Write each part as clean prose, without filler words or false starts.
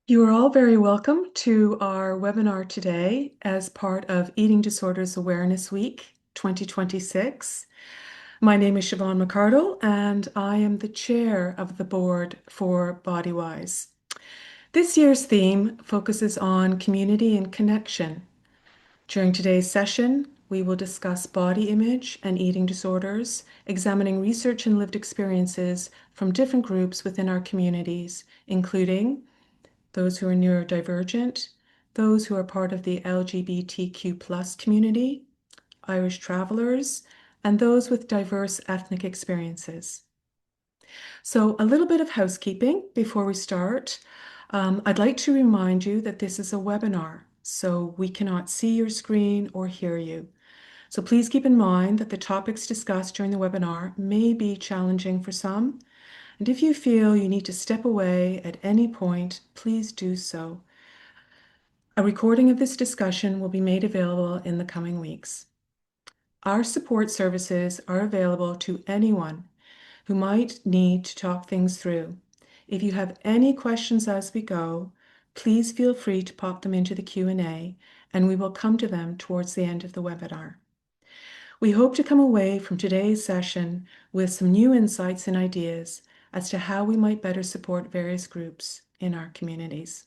You are all very welcome to our webinar today as part of Eating Disorders Awareness Week 2026. My name is Siobhan McArdle and I am the chair of the board for Bodywhys. This year's theme focuses on community and connection. During today's session, we will discuss body image and eating disorders, examining research and lived experiences from different groups within our communities, including those who are neurodivergent, those who are part of the LGBTQ+ community, Irish travelers, and those with diverse ethnic experiences. So a little bit of housekeeping before we start. I'd like to remind you that this is a webinar, so we cannot see your screen or hear you. So please keep in mind that the topics discussed during the webinar may be challenging for some, and if you feel you need to step away at any point, please do so. A recording of this discussion will be made available in the coming weeks. Our support services are available to anyone who might need to talk things through. If you have any questions as we go, please feel free to pop them into the Q&A and we will come to them towards the end of the webinar. We hope to come away from today's session with some new insights and ideas as to how we might better support various groups in our communities.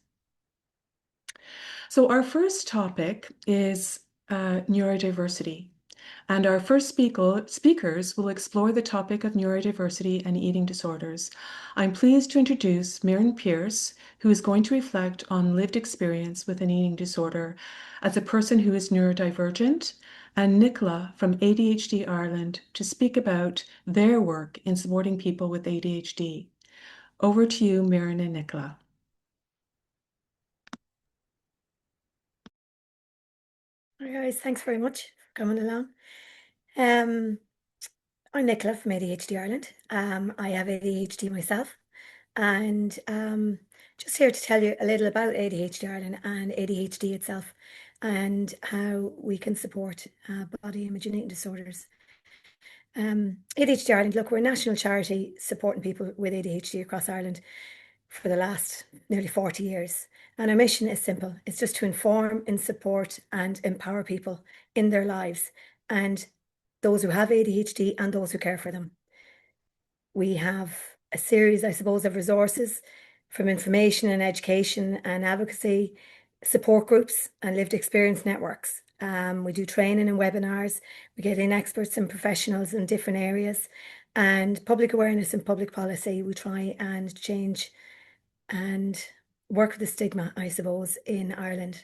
So our first topic is neurodiversity. And our first speakers will explore the topic of neurodiversity and eating disorders. I'm pleased to introduce Mirin Pierce, who is going to reflect on lived experience with an eating disorder as a person who is neurodivergent, and Nicola from ADHD Ireland to speak about their work in supporting people with ADHD. Over to you, Mirin and Nicola. Hi guys, thanks very much for coming along. I'm Nicola from ADHD Ireland. I have ADHD myself, and just here to tell you a little about ADHD Ireland and ADHD itself, and how we can support body image and eating disorders. ADHD Ireland, look, we're a national charity supporting people with ADHD across Ireland for the last nearly 40 years. And our mission is simple. It's just to inform and support and empower people in their lives, and those who have ADHD and those who care for them. We have a series, I suppose, of resources from information and education and advocacy, support groups and lived experience networks. We do training and webinars. We get in experts and professionals in different areas, and public awareness and public policy. We try and change and work with the stigma, I suppose, in Ireland.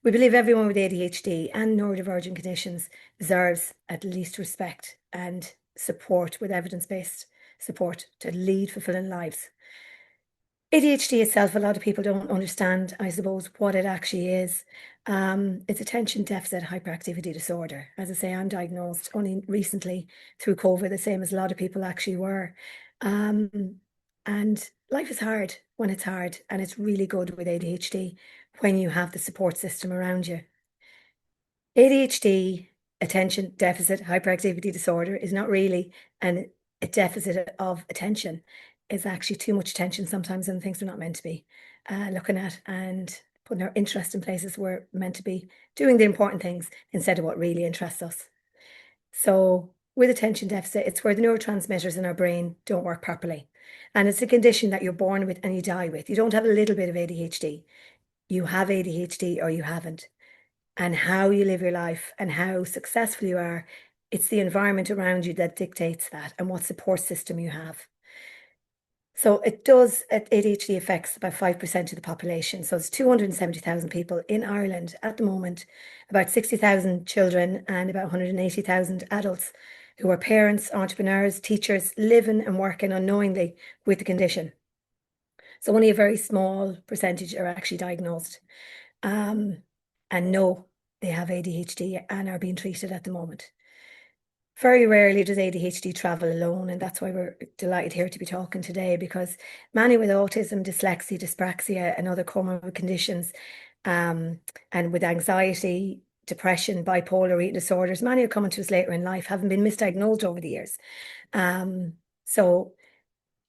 We believe everyone with ADHD and neurodivergent conditions deserves at least respect and support with evidence-based support to lead fulfilling lives. ADHD itself, a lot of people don't understand, I suppose, what it actually is. It's attention deficit hyperactivity disorder. As I say, I'm diagnosed only recently through COVID, the same as a lot of people actually were. And life is hard when it's hard, and it's really good with ADHD when you have the support system around you. ADHD, attention deficit hyperactivity disorder, is not really a deficit of attention. It's actually too much attention sometimes on things we're not meant to be looking at, and putting our interest in places we're meant to be doing the important things instead of what really interests us. So with attention deficit, it's where the neurotransmitters in our brain don't work properly. And it's a condition that you're born with and you die with. You don't have a little bit of ADHD. You have ADHD or you haven't. And how you live your life and how successful you are, it's the environment around you that dictates that, and what support system you have. So ADHD affects about 5% of the population. So it's 270,000 people in Ireland at the moment, about 60,000 children and about 180,000 adults who are parents, entrepreneurs, teachers, living and working unknowingly with the condition. So only a very small percentage are actually diagnosed and know they have ADHD and are being treated at the moment. Very rarely does ADHD travel alone, and that's why we're delighted here to be talking today, because many with autism, dyslexia, dyspraxia, and other comorbid conditions, and with anxiety, depression, bipolar, eating disorders, many are coming to us later in life, having been misdiagnosed over the years. So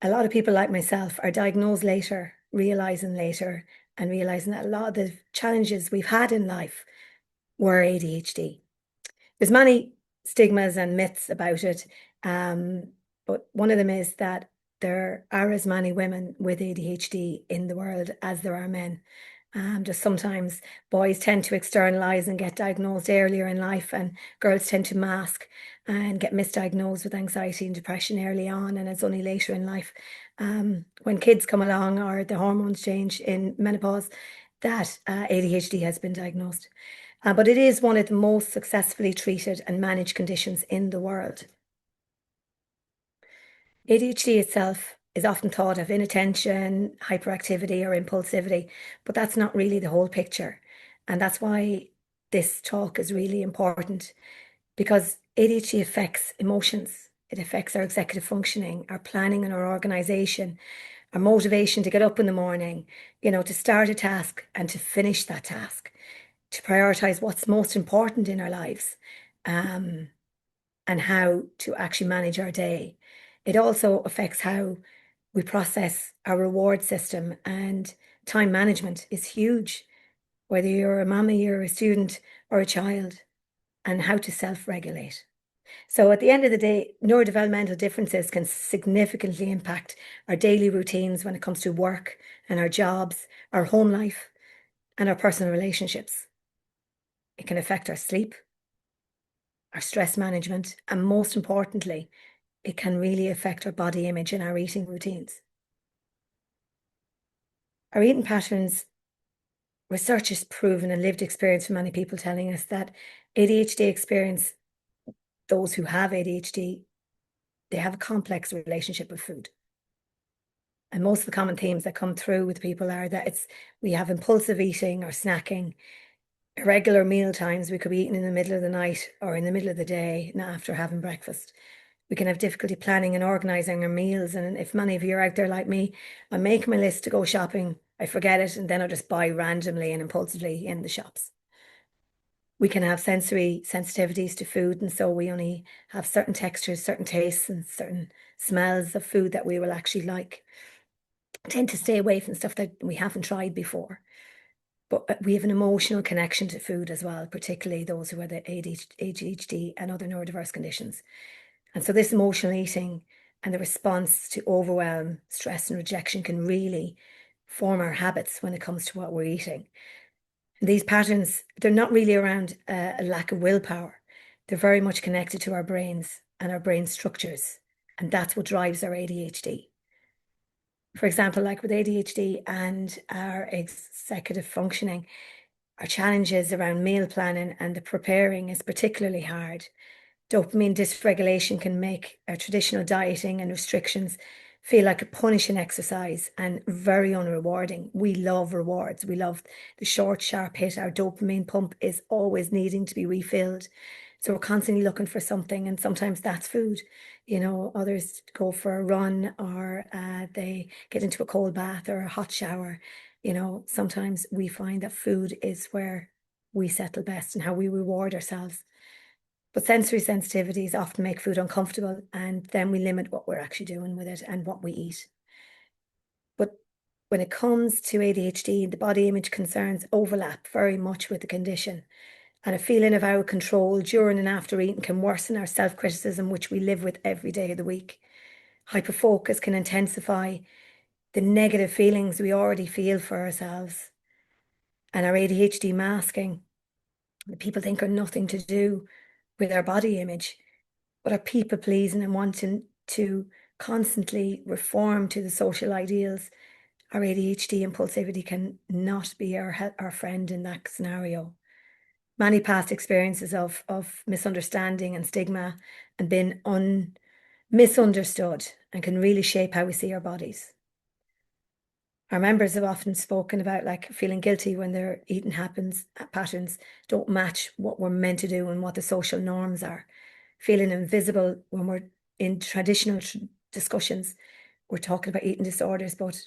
a lot of people like myself are diagnosed later, realizing later, and realizing that a lot of the challenges we've had in life were ADHD. There's many stigmas and myths about it, but one of them is that there are as many women with ADHD in the world as there are men. Just sometimes boys tend to externalize and get diagnosed earlier in life, and girls tend to mask and get misdiagnosed with anxiety and depression early on, and it's only later in life, when kids come along or the hormones change in menopause, that ADHD has been diagnosed. But it is one of the most successfully treated and managed conditions in the world. ADHD itself is often thought of inattention, hyperactivity, or impulsivity, but that's not really the whole picture. And that's why this talk is really important, because ADHD affects emotions. It affects our executive functioning, our planning and our organization, our motivation to get up in the morning, to start a task and to finish that task, to prioritize what's most important in our lives, and how to actually manage our day. It also affects how we process our reward system, and time management is huge, whether you're a mommy or a student or a child, and how to self-regulate. So at the end of the day, neurodevelopmental differences can significantly impact our daily routines when it comes to work and our jobs, our home life, and our personal relationships. It can affect our sleep, our stress management, and most importantly, it can really affect our body image and our eating routines. Our eating patterns, research has proven, and lived experience from many people telling us that ADHD experience, those who have ADHD, they have a complex relationship with food. And most of the common themes that come through with people are that we have impulsive eating or snacking, irregular meal times. We could be eating in the middle of the night or in the middle of the day, not after having breakfast. We can have difficulty planning and organizing our meals. And if many of you are out there like me, I make my list to go shopping, I forget it, and then I'll just buy randomly and impulsively in the shops. We can have sensory sensitivities to food, and so we only have certain textures, certain tastes, and certain smells of food that we will actually like. Tend to stay away from stuff that we haven't tried before. But we have an emotional connection to food as well, particularly those who have the ADHD and other neurodiverse conditions. And so this emotional eating and the response to overwhelm, stress, and rejection can really form our habits when it comes to what we're eating. And these patterns, they're not really around a lack of willpower. They're very much connected to our brains and our brain structures. And that's what drives our ADHD. For example, like with ADHD and our executive functioning, our challenges around meal planning and the preparing is particularly hard. Dopamine dysregulation can make our traditional dieting and restrictions feel like a punishing exercise and very unrewarding. We love rewards. We love the short, sharp hit. Our dopamine pump is always needing to be refilled. So we're constantly looking for something, and sometimes that's food. Others go for a run, or they get into a cold bath or a hot shower. Sometimes we find that food is where we settle best and how we reward ourselves. But sensory sensitivities often make food uncomfortable, and then we limit what we're actually doing with it and what we eat. But when it comes to ADHD, the body image concerns overlap very much with the condition. And a feeling of out of control during and after eating can worsen our self-criticism, which we live with every day of the week. Hyperfocus can intensify the negative feelings we already feel for ourselves. And our ADHD masking, people think are nothing to do with our body image, but are people pleasing and wanting to constantly reform to the social ideals. Our ADHD impulsivity can not be our friend in that scenario. Many past experiences of misunderstanding and stigma and being misunderstood and can really shape how we see our bodies. Our members have often spoken about feeling guilty when their eating patterns don't match what we're meant to do and what the social norms are. Feeling invisible when we're in traditional discussions. We're talking about eating disorders, but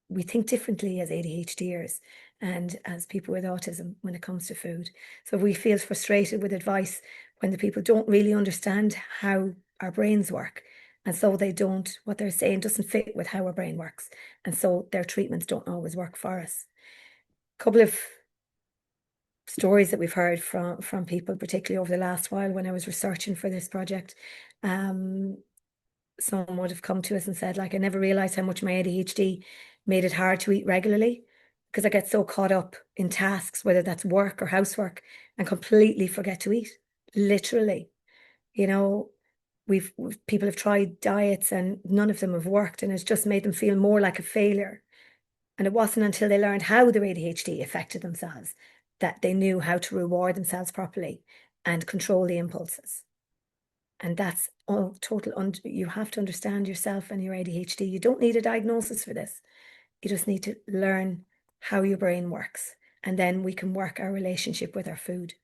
we think differently as ADHDers and as people with autism when it comes to food. So we feel frustrated with advice when the people don't really understand how our brains work And so what they're saying doesn't fit with how our brain works. And so their treatments don't always work for us. A couple of stories that we've heard from people, particularly over the last while when I was researching for this project. Someone would have come to us and said, like, I never realized how much my ADHD made it hard to eat regularly because I get so caught up in tasks, whether that's work or housework, and completely forget to eat. Literally, you know, people have tried diets and none of them have worked, and it's just made them feel more like a failure. And it wasn't until they learned how their ADHD affected themselves that they knew how to reward themselves properly and control the impulses. And that's all you have to understand yourself and your ADHD. You don't need a diagnosis for this. You just need to learn how your brain works. And then we can work our relationship with our food.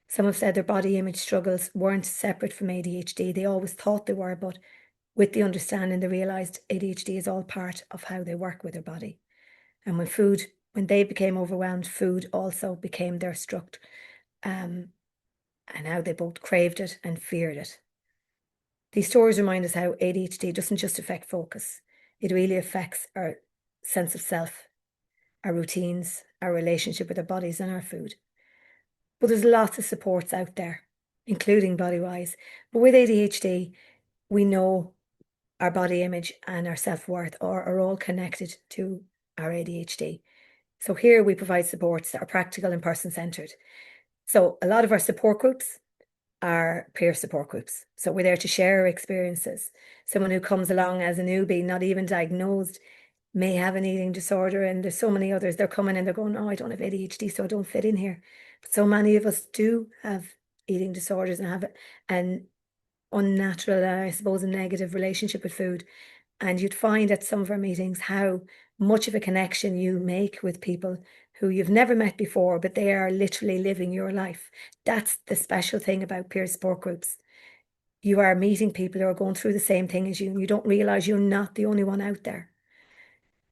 Some have said their body image struggles weren't separate from ADHD. They always thought they were, but with the understanding, they realized ADHD is all part of how they work with their body. And when they became overwhelmed, food also became their struct, and how they both craved it and feared it. These stories remind us how ADHD doesn't just affect focus. It really affects our sense of self, our routines, our relationship with our bodies and our food. But there's lots of supports out there, including Bodywhys. But with ADHD, we know our body image and our self-worth are all connected to our ADHD. So here we provide supports that are practical and person-centered. So a lot of our support groups are peer support groups. So we're there to share our experiences. Someone who comes along as a newbie, not even diagnosed, may have an eating disorder, and there's so many others. They're coming and they're going, oh, I don't have ADHD, so I don't fit in here. But so many of us do have eating disorders and have an unnatural, I suppose, a negative relationship with food. And you'd find at some of our meetings how much of a connection you make with people who you've never met before, but they are literally living your life. That's the special thing about peer support groups. You are meeting people who are going through the same thing as you, and you don't realize you're not the only one out there.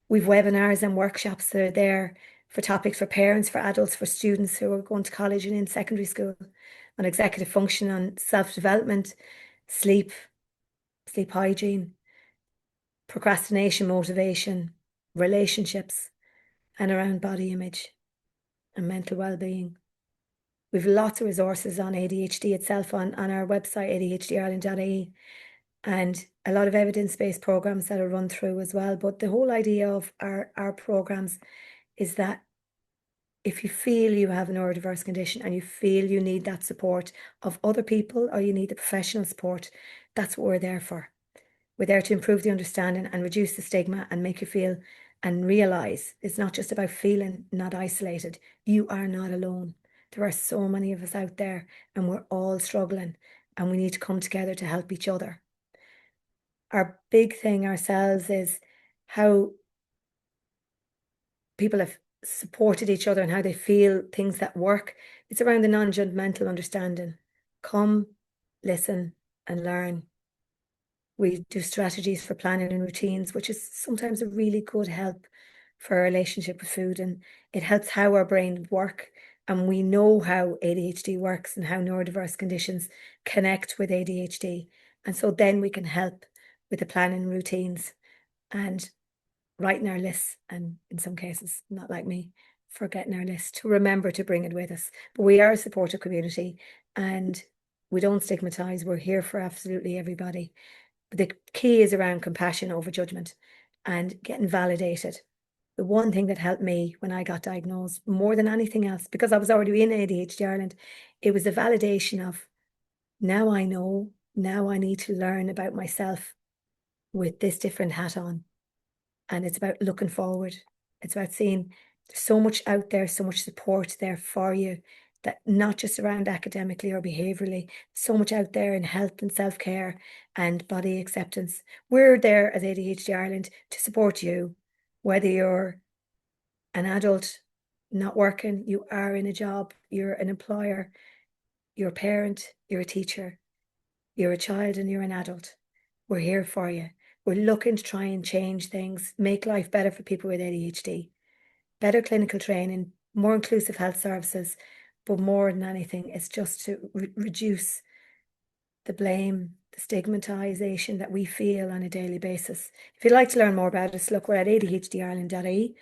We've webinars and workshops that are there for topics for parents, for adults, for students who are going to college and in secondary school, on executive function, on self-development, sleep hygiene, procrastination, motivation, relationships, and around body image and mental well-being. We've lots of resources on ADHD itself on our website, ADHDireland.ie, and a lot of evidence-based programs that are run through as well. But the whole idea of our programs is that if you feel you have a neurodiverse condition and you feel you need that support of other people or you need the professional support, that's what we're there for. We're there to improve the understanding and reduce the stigma and make you feel and realize it's not just about feeling not isolated. You are not alone. There are so many of us out there and we're all struggling and we need to come together to help each other. Our big thing ourselves is how people have supported each other and how they feel things that work. It's around the non-judgmental understanding. Come, listen and learn. We do strategies for planning and routines, which is sometimes a really good help for our relationship with food, and it helps how our brain work. And we know how ADHD works and how neurodiverse conditions connect with ADHD. And so then we can help with the planning routines and writing our lists, and in some cases, not like me, forgetting our list, to remember to bring it with us. But we are a supportive community and we don't stigmatize. We're here for absolutely everybody. But the key is around compassion over judgment and getting validated. The one thing that helped me when I got diagnosed more than anything else, because I was already in ADHD Ireland, it was the validation of, now I know, now I need to learn about myself with this different hat on. And it's about looking forward. It's about seeing there's so much out there, so much support there for you, that not just around academically or behaviourally, so much out there in health and self-care and body acceptance. We're there as ADHD Ireland to support you, whether you're an adult not working, you are in a job, you're an employer, you're a parent, you're a teacher, you're a child and you're an adult. We're here for you. We're looking to try and change things, make life better for people with ADHD, better clinical training, more inclusive health services, but more than anything, it's just to reduce the blame the stigmatization that we feel on a daily basis. If you'd like to learn more about us, look, we're at ADHDireland.ie,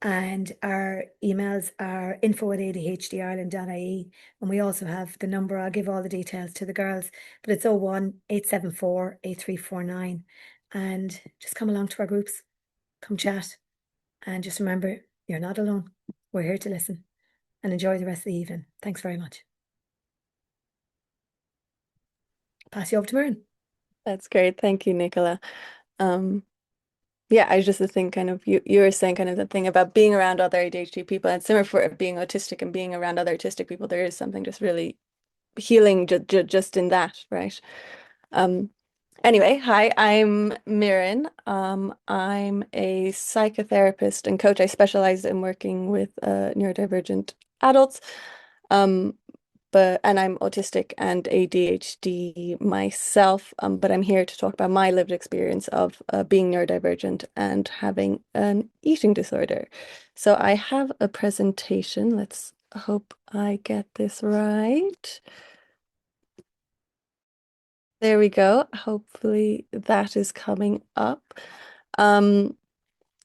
and our emails are info@adhdireland.ie, and we also have the number. I'll give all the details to the girls, but it's 01-874-8349, and just come along to our groups, come chat, and just remember, you're not alone. We're here to listen, and enjoy the rest of the evening. Thanks very much. Pass you over to Mirin. That's great. Thank you, Nicola. Yeah, I just think kind of you were saying kind of the thing about being around other ADHD people, and similar for being autistic and being around other autistic people, there is something just really healing just in that, right? Anyway, hi, I'm Mirin. I'm a psychotherapist and coach. I specialize in working with neurodivergent adults. And I'm autistic and ADHD myself, but I'm here to talk about my lived experience of being neurodivergent and having an eating disorder. So I have a presentation. Let's hope I get this right. There we go. Hopefully that is coming up. So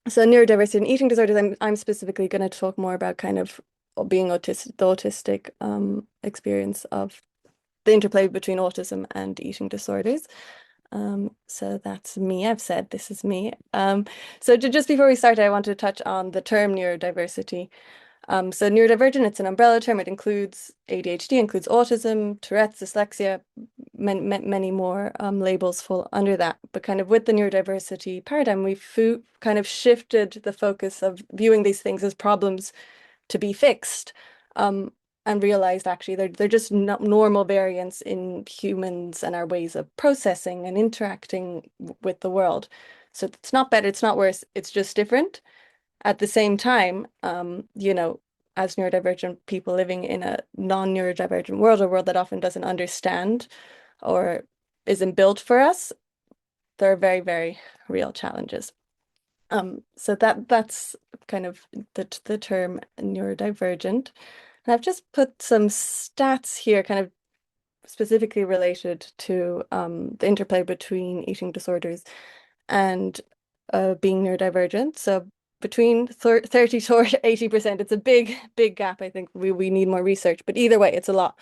neurodiversity and eating disorders, I'm specifically going to talk more about kind of being autistic, the autistic experience of the interplay between autism and eating disorders. So that's me. I've said this is me. So just before we start, I want to touch on the term neurodiversity. So neurodivergent, it's an umbrella term. It includes ADHD, includes autism, Tourette's, dyslexia, many more labels fall under that. But kind of with the neurodiversity paradigm, we've kind of shifted the focus of viewing these things as problems to be fixed, and realized actually they're just normal variants in humans and our ways of processing and interacting with the world. So it's not better, it's not worse, it's just different. At the same time, as neurodivergent people living in a non-neurodivergent world, a world that often doesn't understand or isn't built for us, there are very, very real challenges. So that's kind of the term neurodivergent. And I've just put some stats here, kind of specifically related to the interplay between eating disorders and being neurodivergent. So between 30 to 80%, it's a big gap. I think we need more research, but either way, it's a lot.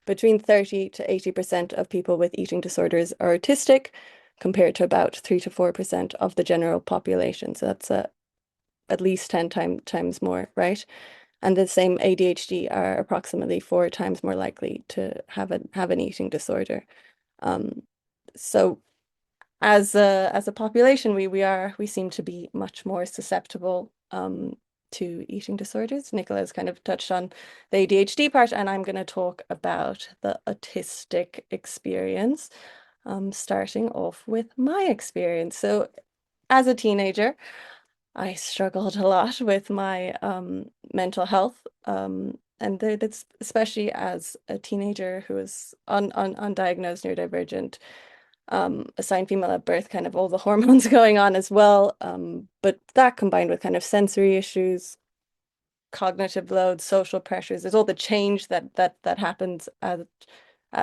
Between 30 to 80% of people with eating disorders are autistic, compared to about 3 to 4% of the general population. So that's at least 10 times more, right? And the same ADHD are approximately 4 times more likely to have an eating disorder. So as a population, we seem to be much more susceptible to eating disorders. Nicola has kind of touched on the ADHD part, and I'm going to talk about the autistic experience, starting off with my experience. So as a teenager, I struggled a lot with my mental health, and that's especially as a teenager who was undiagnosed neurodivergent, assigned female at birth, kind of all the hormones going on as well. But that combined with kind of sensory issues, cognitive loads, social pressures, there's all the change that happens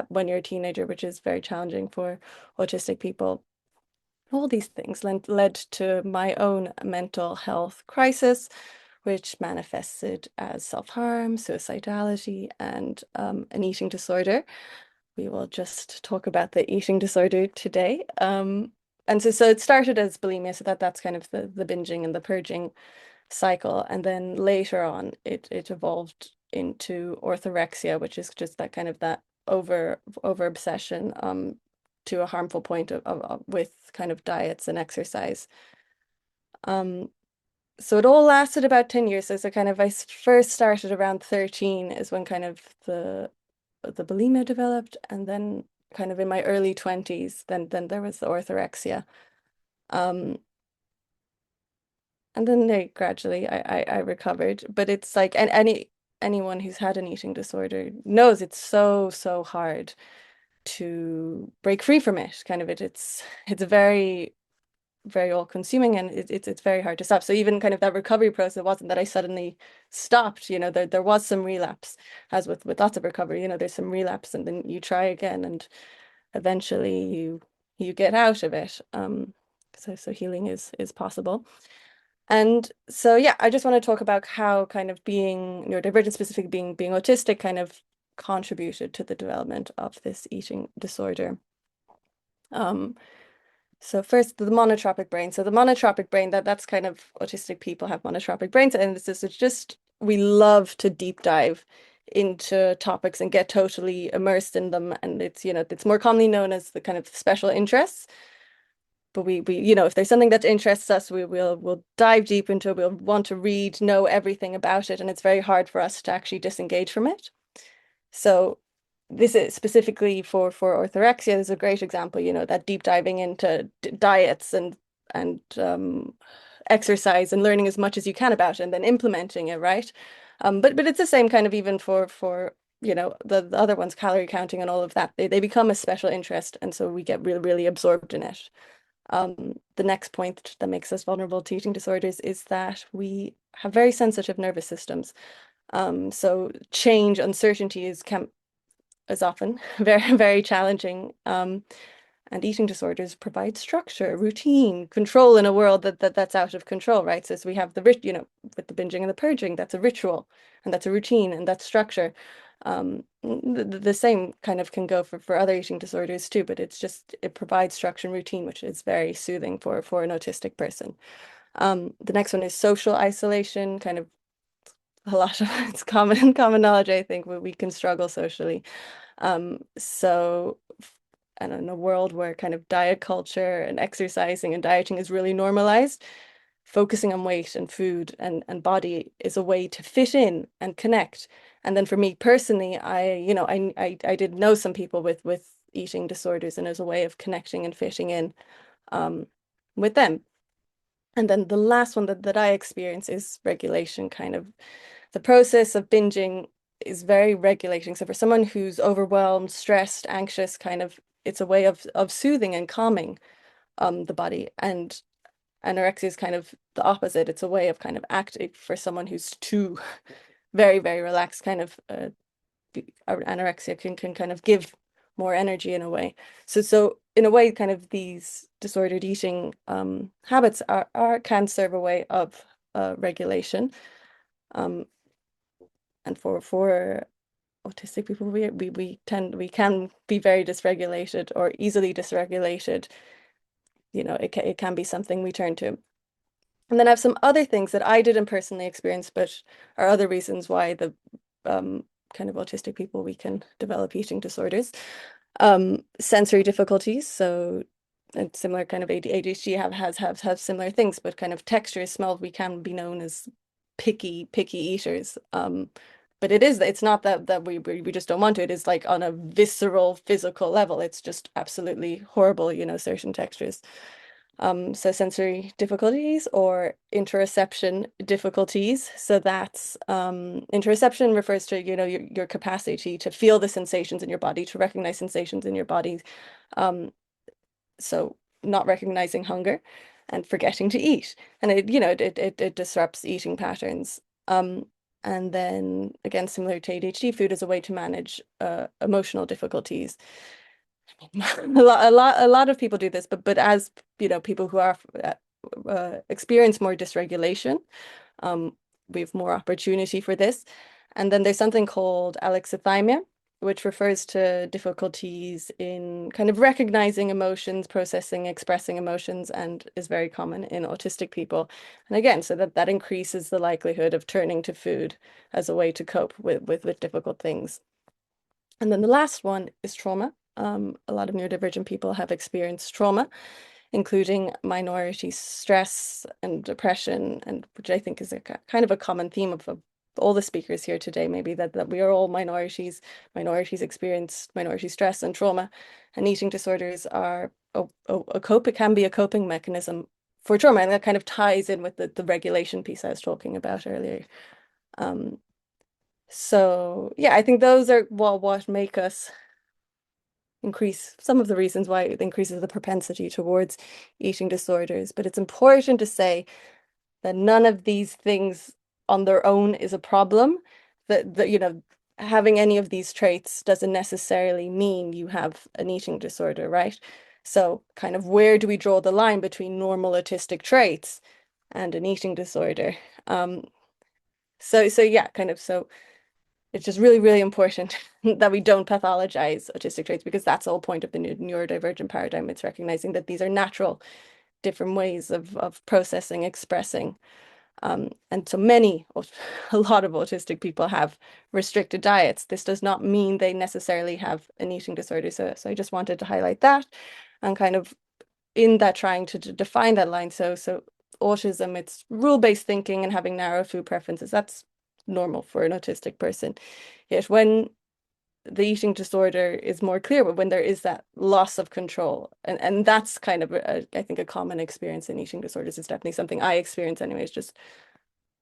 when you're a teenager, which is very challenging for autistic people. All these things led to my own mental health crisis, which manifested as self-harm, suicidality, and an eating disorder. We will just talk about the eating disorder today. And so it started as bulimia, so that's kind of the binging and the purging cycle. And then later on, it evolved into orthorexia, which is just that kind of that over obsession to a harmful point of with kind of diets and exercise. So it all lasted about 10 years. So kind of I first started around 13 is when kind of the bulimia developed, and then kind of in my early 20s, then there was the orthorexia. And then gradually I recovered. But it's like, and anyone who's had an eating disorder knows it's so hard to break free from it. Kind of it's very, very all-consuming, and it's very hard to stop. So even kind of that recovery process, it wasn't that I suddenly stopped. There was some relapse, as with lots of recovery. There's some relapse, and then you try again, and eventually you get out of it. So healing is possible. And so, yeah, I just want to talk about how kind of being neurodivergent, specifically being autistic, kind of contributed to the development of this eating disorder. So first, the monotropic brain. So the monotropic brain, that's kind of autistic people have monotropic brains, and it's just we love to deep dive into topics and get totally immersed in them. And it's more commonly known as the kind of special interests. But we if there's something that interests us, we'll dive deep into it. We'll want to read, know everything about it, and it's very hard for us to actually disengage from it. So this is specifically for orthorexia. There's a great example, that deep diving into diets and exercise and learning as much as you can about it and then implementing it, right? But it's the same kind of even for the other ones, calorie counting and all of that. They become a special interest, and so we get really, really absorbed in it. The next point that makes us vulnerable to eating disorders is that we have very sensitive nervous systems. So change, uncertainty is often very, very challenging. And eating disorders provide structure, routine, control in a world that's out of control, right? So we have with the binging and the purging, that's a ritual, and that's a routine, and that's structure. The same kind of can go for other eating disorders too, but it provides structure and routine, which is very soothing for an autistic person. The next one is social isolation, kind of a lot of it's common knowledge, I think, where we can struggle socially. So and in a world where kind of diet culture and exercising and dieting is really normalized, focusing on weight and food and body is a way to fit in and connect. And then for me personally, I did know some people with eating disorders, and as a way of connecting and fitting in with them. And then the last one that I experience is regulation. Kind of the process of binging is very regulating. So for someone who's overwhelmed, stressed, anxious, kind of it's a way of soothing and calming the body. And anorexia is kind of the opposite. It's a way of kind of acting for someone who's too very, very relaxed. Kind of anorexia can kind of give more energy in a way. So in a way, kind of these disordered eating habits can serve a way of regulation. And for autistic people, we can be very dysregulated or easily dysregulated. It can be something we turn to. And then I have some other things that I didn't personally experience, but are other reasons why the kind of autistic people, we can develop eating disorders. Sensory difficulties, so and similar kind of ADHD have similar things, but kind of texture, smell, we can be known as picky eaters. But it's not that we just don't want to. It is like on a visceral, physical level. It's just absolutely horrible, certain textures. So sensory difficulties or interoception difficulties. So that's interoception refers to, your capacity to feel the sensations in your body, to recognize sensations in your body. So not recognizing hunger and forgetting to eat. And it disrupts eating patterns. And then again, similar to ADHD, food is a way to manage emotional difficulties. A lot of people do this, but as people who are experience more dysregulation, we have more opportunity for this. And then there's something called alexithymia, which refers to difficulties in kind of recognizing emotions, processing, expressing emotions, and is very common in autistic people. And again, so that increases the likelihood of turning to food as a way to cope with difficult things. And then the last one is trauma. A lot of neurodivergent people have experienced trauma, including minority stress and depression, and which I think is a kind of a common theme of all the speakers here today, maybe that we are all minorities experience minority stress and trauma, and eating disorders are it can be a coping mechanism for trauma, and that kind of ties in with the regulation piece I was talking about earlier. So yeah, I think those are what make us increase, some of the reasons why it increases the propensity towards eating disorders. But it's important to say that none of these things on their own is a problem. That having any of these traits doesn't necessarily mean you have an eating disorder, right? So kind of where do we draw the line between normal autistic traits and an eating disorder? So yeah, so it's just really, really important that we don't pathologize autistic traits, because that's the whole point of the neurodivergent paradigm. It's recognizing that these are natural, different ways of processing, expressing. And so a lot of autistic people have restricted diets. This does not mean they necessarily have an eating disorder. So I just wanted to highlight that, and kind of in that trying to define that line. So autism, it's rule-based thinking and having narrow food preferences. That's normal for an autistic person. Yet when the eating disorder is more clear, but when there is that loss of control, and that's kind of I think a common experience in eating disorders. Is definitely something I experience anyways, just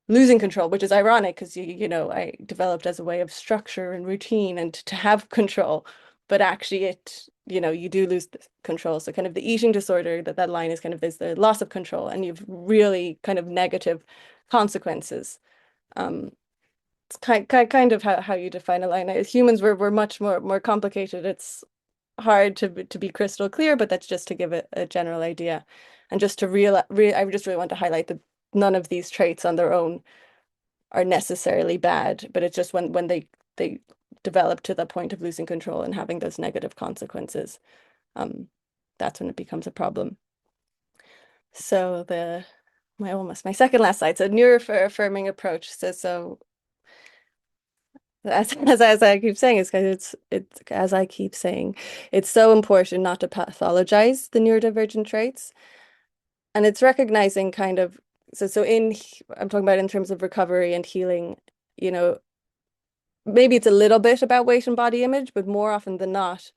losing control, which is ironic because I developed as a way of structure and routine and to have control, but actually you do lose the control. So kind of the eating disorder, that line is kind of, there's the loss of control and you've really kind of negative consequences. It's kind of how you define a line. As humans, we're much more complicated. It's hard to be crystal clear, but that's just to give it a general idea, and just to I just really want to highlight that none of these traits on their own are necessarily bad, but it's just when they develop to the point of losing control and having those negative consequences, that's when it becomes a problem. So my second last slide, so neuroaffirming approach. So as I keep saying, it's so important not to pathologize the neurodivergent traits. And it's recognizing kind of, I'm talking about in terms of recovery and healing, maybe it's a little bit about weight and body image, but more often than not,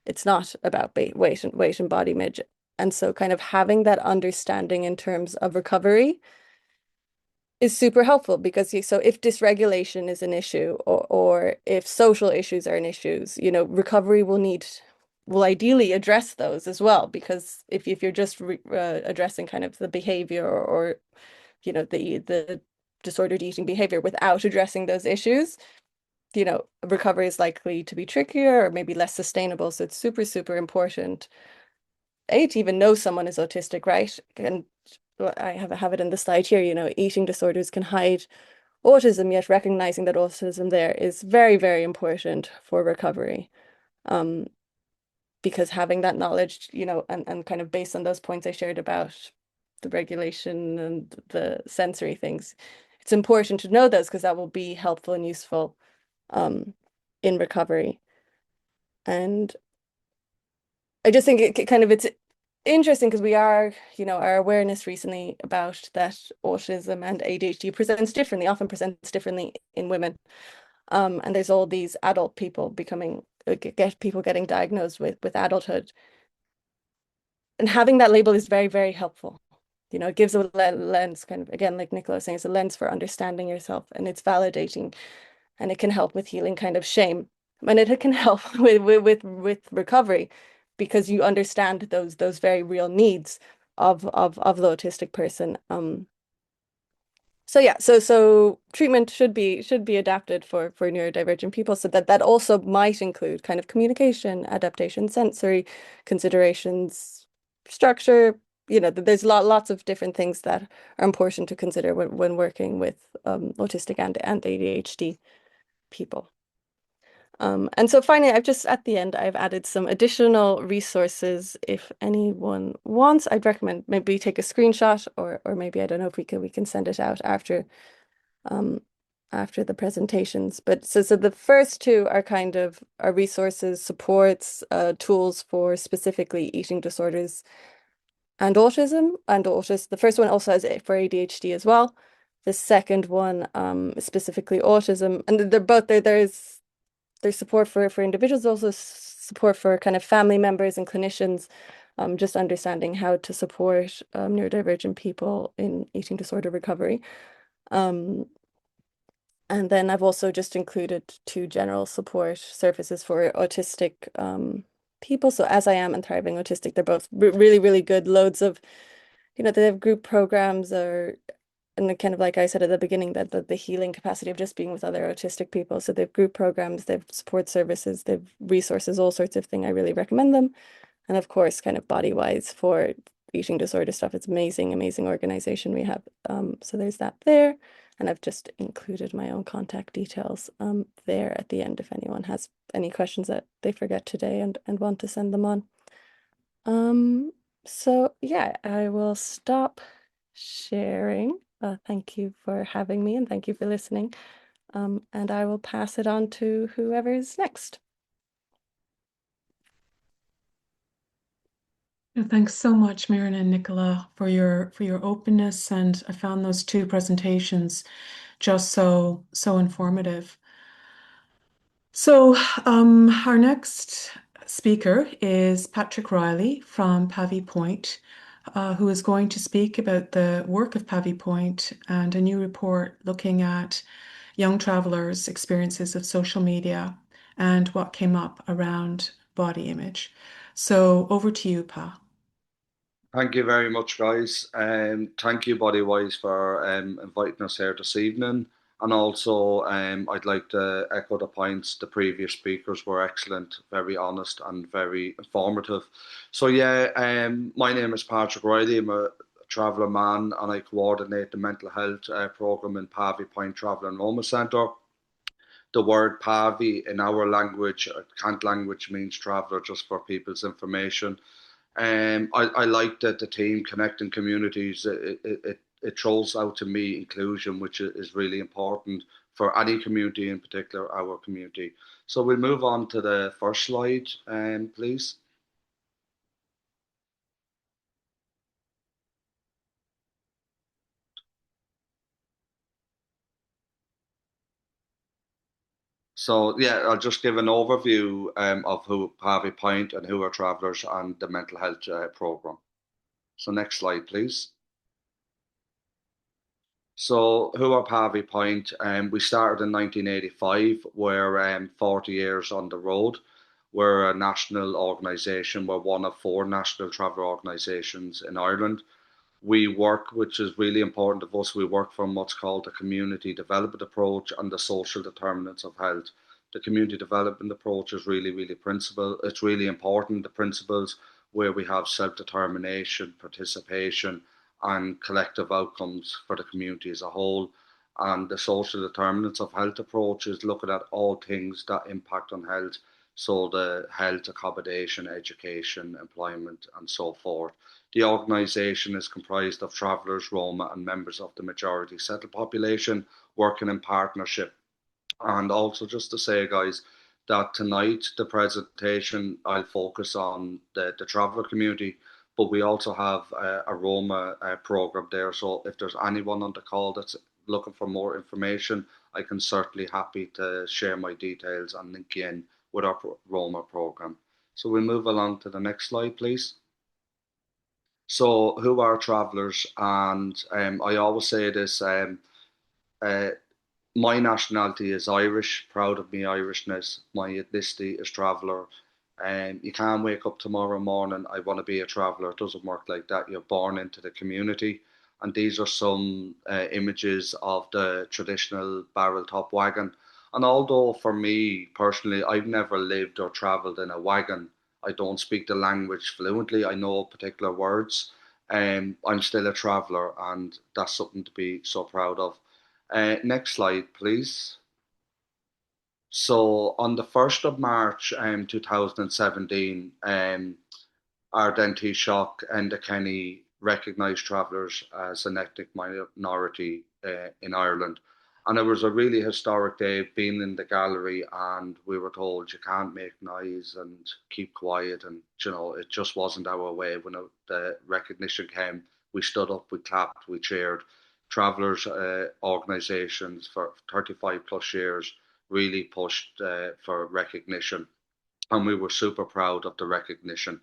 it's not about weight and body image. And so kind of having that understanding in terms of recovery is super helpful, because so if dysregulation is an issue, or if social issues are an issue, recovery will ideally address those as well, because if you're just addressing kind of the behavior or the disordered eating behavior without addressing those issues, recovery is likely to be trickier or maybe less sustainable. So it's super, super important, to even know someone is autistic, right? And I have it in the slide here, eating disorders can hide autism, yet recognizing that autism there is very, very important for recovery. Because having that knowledge, and kind of based on those points I shared about the regulation and the sensory things, it's important to know those, because that will be helpful and useful in recovery. And I just think it's interesting, because we are, our awareness recently about that autism and ADHD often presents differently in women. And there's all these adult people getting diagnosed with adulthood. And having that label is very, very helpful. It gives a lens, kind of, again, like Nicola was saying, it's a lens for understanding yourself, and it's validating, and it can help with healing kind of shame. And it can help with recovery, because you understand those very real needs of the autistic person. So yeah, so treatment should be adapted for neurodivergent people, so that also might include kind of communication, adaptation, sensory considerations, structure. There's lots of different things that are important to consider when working with autistic and ADHD people. And so finally, at the end, I've added some additional resources. If anyone wants, I'd recommend maybe take a screenshot, or maybe, I don't know if we can send it out after the presentations. But so the first two are kind of resources, supports, tools for specifically eating disorders and autism. The first one also has it for ADHD as well. The second one is specifically autism, and they're both there. There's support for individuals, also support for kind of family members and clinicians, just understanding how to support neurodivergent people in eating disorder recovery. And then I've also just included 2 general support services for autistic people. So As I Am and Thriving Autistic, they're both really, really good. Loads of, they have group programs or and kind of like I said at the beginning, that the healing capacity of just being with other autistic people. So they've group programs, they've support services, they've resources, all sorts of things. I really recommend them. And of course, kind of Bodywhys for eating disorder stuff. It's amazing, amazing organization we have. So there's that there. And I've just included my own contact details there at the end if anyone has any questions that they forget today and want to send them on. So yeah, I will stop sharing. Thank you for having me and thank you for listening. And I will pass it on to whoever's next. Thanks so much, Mirin and Nicola, for your openness, and I found those two presentations just so informative. So our next speaker is Patrick Riley from Pavy Point, who is going to speak about the work of Pavy Point and a new report looking at young travelers' experiences of social media and what came up around body image. So over to you, Pa. Thank you very much, guys. Thank you, Bodywhys, for inviting us here this evening. And also, I'd like to echo the points. The previous speakers were excellent, very honest, and very informative. So, yeah, my name is Patrick Riley. I'm a traveller man, and I coordinate the mental health program in Pavy Point Travel and Roma Centre. The word Pavy in our language, Cant language, means traveller, just for people's information. I like that the team connecting communities. It throws out to me inclusion, which is really important for any community, in particular our community. So we'll move on to the first slide, please. So yeah, I'll just give an overview of who Pavy Point and who are travellers and the mental health programme. So next slide, please. So who are Pavy Point? We started in 1985. We're 40 years on the road. We're a national organisation. We're one of 4 national travel organisations in Ireland. We work, which is really important to us, we work from what's called the community development approach and the social determinants of health. The community development approach is really, really it's really important, the principles where we have self-determination, participation, and collective outcomes for the community as a whole. And the social determinants of health approach is looking at all things that impact on health. So the health, accommodation, education, employment, and so forth. The organisation is comprised of travellers, Roma, and members of the majority settled population working in partnership. And also, just to say, guys, that tonight the presentation I'll focus on the traveller community, but we also have a Roma programme there. So if there's anyone on the call that's looking for more information, I can certainly happy to share my details and link you in with our Roma programme. So we'll move along to the next slide, please. So who are travellers? And I always say this, my nationality is Irish, proud of my Irishness. My ethnicity is traveller. You can't wake up tomorrow morning, I want to be a traveller. It doesn't work like that. You're born into the community. And these are some images of the traditional barrel top wagon. And although for me personally, I've never lived or travelled in a wagon, I don't speak the language fluently, I know particular words. I'm still a traveller, and that's something to be so proud of. Next slide, please. So on the 1st of March 2017, our Dentí Shock and the Kenny recognised travellers as an ethnic minority in Ireland. And it was a really historic day being in the gallery, and we were told you can't make noise and keep quiet. And, you know, it just wasn't our way. When the recognition came, we stood up, we clapped, we cheered. Travellers organisations for 35 plus years really pushed for recognition, and we were super proud of the recognition.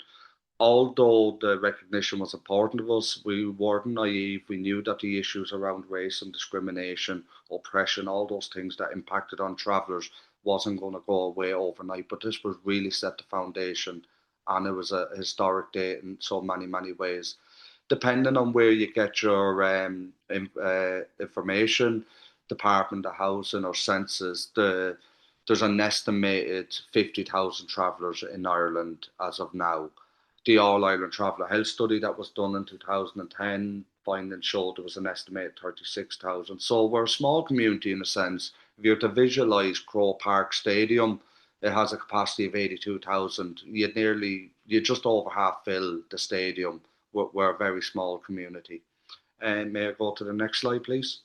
Although the recognition was important to us, we weren't naive. We knew that the issues around race and discrimination, oppression, all those things that impacted on travellers wasn't going to go away overnight. But this was really set the foundation, and it was a historic day in so many, many ways. depending on where you get your information, Department of Housing or Census, there's an estimated 50,000 travellers in Ireland as of now. The All Ireland Traveller Health Study that was done in 2010, findings showed there was an estimated 36,000. So we're a small community in a sense. If you were to visualise Croke Park Stadium, it has a capacity of 82,000. You just over half fill the stadium. We're a very small community. And may I go to the next slide, please?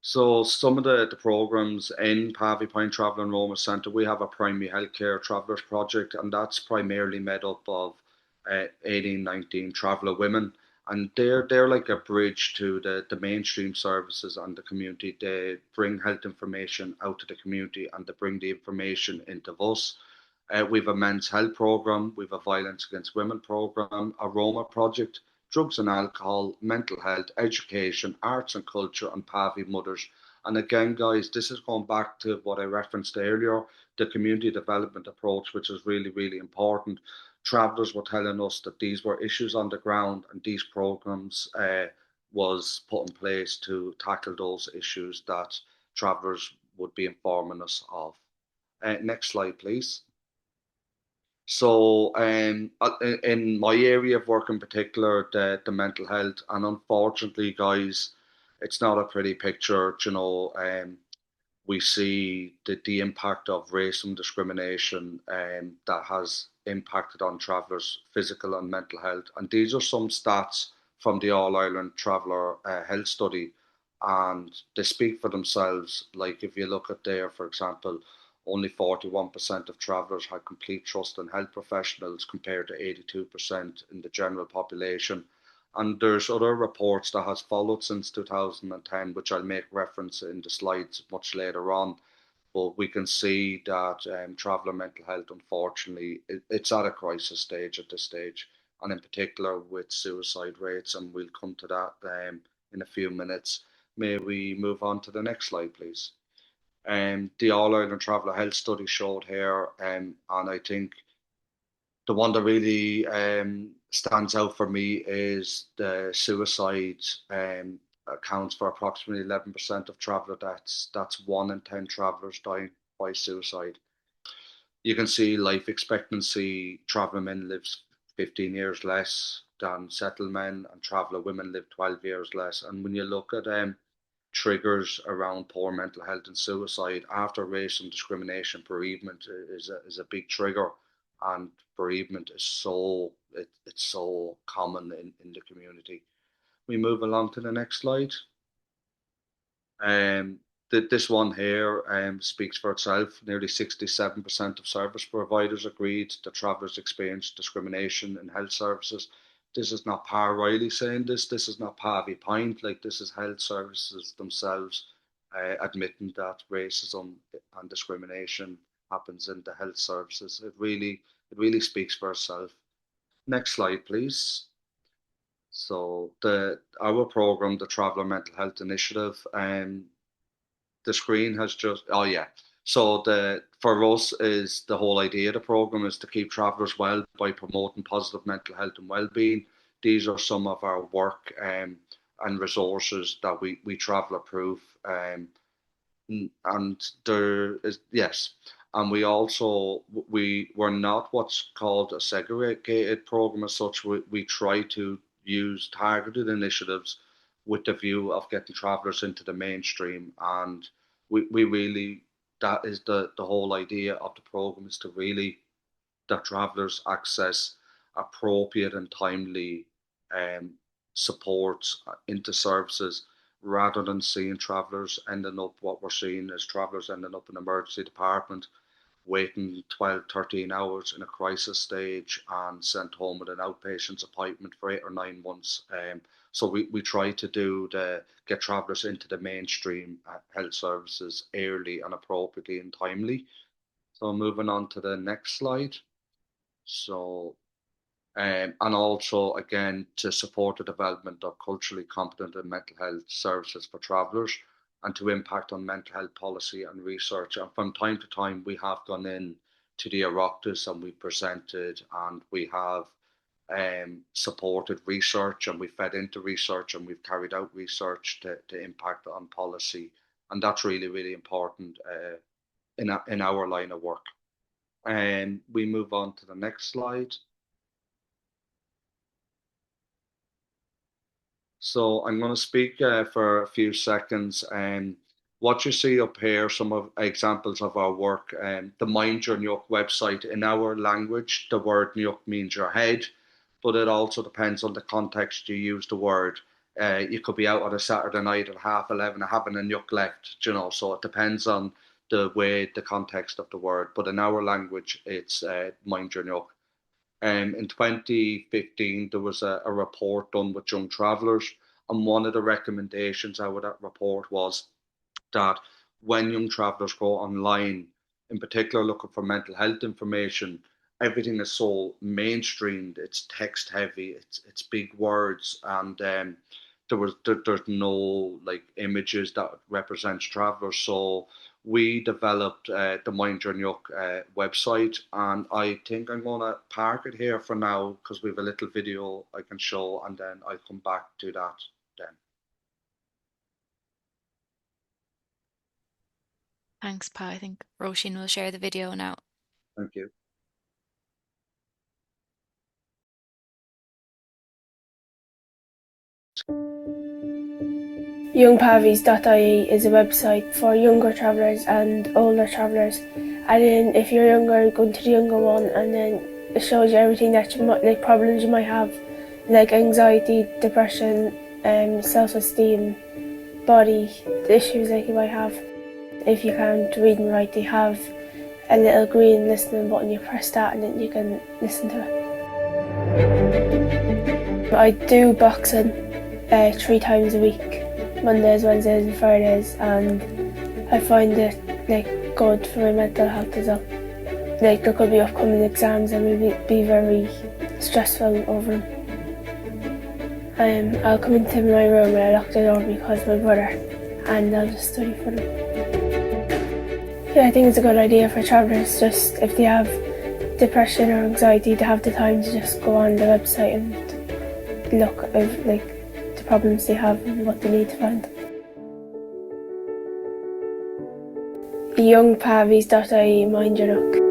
So some of the programs in Pavey Point Travel Enrolment Centre, we have a primary healthcare travellers project, and that's primarily made up of 18, 19 traveller women. And they're like a bridge to the mainstream services and the community. They bring health information out to the community and they bring the information into us. We have a men's health programme, we have a violence against women programme, a Roma project, drugs and alcohol, mental health, education, arts and culture, and Pavey mothers. And again, guys, this is going back to what I referenced earlier, the community development approach, which is really, really important. Travellers were telling us that these were issues on the ground and these programmes was put in place to tackle those issues that travellers would be informing us of. Next slide, please. So in my area of work in particular, the mental health, and unfortunately, guys, it's not a pretty picture. We see the impact of racism, discrimination that has impacted on travellers' physical and mental health. And these are some stats from the All Ireland Traveller Health Study, and they speak for themselves. Like if you look at there, for example, only 41% of travellers had complete trust in health professionals compared to 82% in the general population. And there's other reports that has followed since 2010, which I'll make reference in the slides much later on. But we can see that traveller mental health, unfortunately, it's at a crisis stage at this stage, and in particular with suicide rates, and we'll come to that in a few minutes. May we move on to the next slide, please? The All Ireland Traveller Health Study showed here, and I think the one that really stands out for me is the suicide accounts for approximately 11% of traveller deaths. That's 1 in 10 travellers dying by suicide. You can see life expectancy, traveller men lives 15 years less than settled men, and traveller women live 12 years less. And when you look at triggers around poor mental health and suicide, after racism, discrimination, bereavement is a big trigger, and bereavement is it's so common in the community. We move along to the next slide. This one here speaks for itself. Nearly 67% of service providers agreed that travellers experience discrimination in health services. This is not Par Riley saying this. This is not Pavey Point. Like, this is health services themselves admitting that racism and discrimination happens in the health services. It really speaks for itself. Next slide, please. So our program, the Traveller Mental Health Initiative, the screen has just, oh yeah. So for us is the whole idea of the program is to keep travellers well by promoting positive mental health and well-being. These are some of our work and resources that we traveller proof, and there is, yes, and we also we're not what's called a segregated program as such. We try to use targeted initiatives with the view of getting travellers into the mainstream, and we really, that is the whole idea of the program, is to really that travellers access appropriate and timely support into services, rather than seeing travellers ending up, what we're seeing is travellers ending up in emergency department waiting 12, 13 hours in a crisis stage and sent home with an outpatient's appointment for 8 or 9 months. So we try to get travellers into the mainstream health services early and appropriately and timely. So moving on to the next slide. So, and also again to support the development of culturally competent and mental health services for travellers, and to impact on mental health policy and research. And from time to time, we have gone in to the Oireachtas, and we presented, and we have supported research, and we fed into research, and we've carried out research to impact on policy, and that's really, really important in our line of work. And we move on to the next slide. So I'm going to speak for a few seconds. What you see up here, some of examples of our work. The Mind Your Nuik website, in our language, the word nuik means your head, but it also depends on the context you use the word. You could be out on a Saturday night at 11:30 having a nuik left, you know, so it depends on the context of the word. But in our language, it's Mind Your Nuik. In 2015, there was a report done with young travellers, and one of the recommendations out of that report was that when young travellers go online, in particular looking for mental health information, everything is so mainstreamed. It's text heavy. It's big words, and there's no like images that represents travellers. So we developed the Mind Your Nuik website, and I think I'm gonna park it here for now because we have a little video I can show, and then I'll come back to that then. Thanks, Pa. I think Roisin will share the video now. Thank you. Youngpavies.ie is a website for younger travellers and older travellers. And then if you're younger, go to the younger one, and then it shows you everything that you might, like problems you might have, like anxiety, depression, self-esteem, body issues like you might have. If you can't read and write, they have a little green listening button. You press that and then you can listen to it. I do boxing 3 times a week. Mondays, Wednesdays and Fridays, and I find it like good for my mental health as well. Like there could be upcoming exams and we'll be very stressful over them. I'll come into my room and I lock the door because my brother, and I'll just study for them. Yeah, I think it's a good idea for travellers, just if they have depression or anxiety, to have the time to just go on the website and look at like the problems they have and what they need to find. Youngpavies.ie, Mind Your Nuik.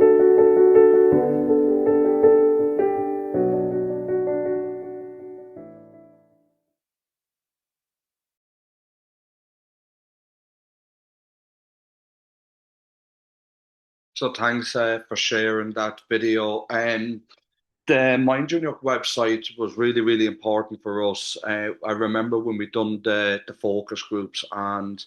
So thanks for sharing that video. The Mind Your Nuik website was really, really important for us. I remember when we done the focus groups, and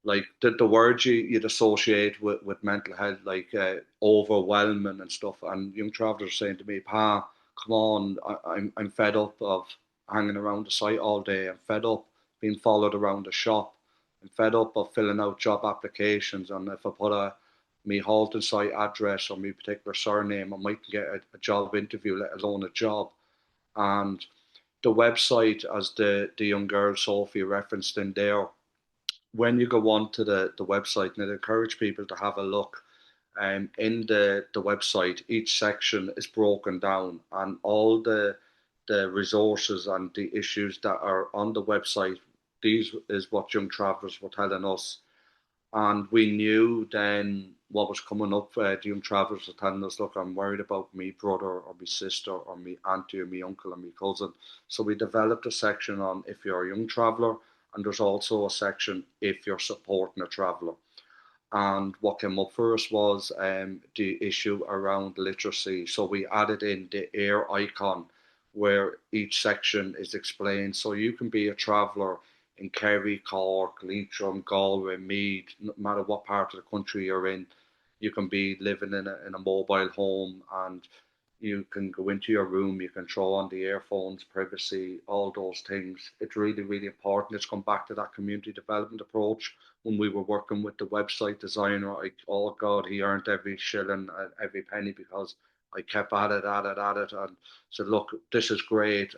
like the words you'd associate with mental health, like overwhelming and stuff. And young travellers saying to me, "Pa, come on, I'm fed up of hanging around the site all day. I'm fed up being followed around the shop. I'm fed up of filling out job applications. And if I put me Halton site address or my particular surname, I might get a job interview, let alone a job." And the website, as the young girl Sophie referenced in there, when you go on to the website, and I encourage people to have a look, in the website, each section is broken down, and all the resources and the issues that are on the website, these is what young travellers were telling us. And we knew then what was coming up. The young travellers were telling us, "Look, I'm worried about me brother or my sister or me auntie or me uncle or me cousin." So we developed a section on if you're a young traveller, and there's also a section if you're supporting a traveller. And what came up for us was the issue around literacy. So we added in the air icon where each section is explained. So you can be a traveller in Kerry, Cork, Leitrim, Galway, Meath, no matter what part of the country you're in. You can be living in a mobile home, and you can go into your room, you can throw on the earphones, privacy, all those things. It's really, really important. It's come back to that community development approach. When we were working with the website designer, oh God, he earned every shilling, every penny, because I kept at it, and said, "Look, this is great."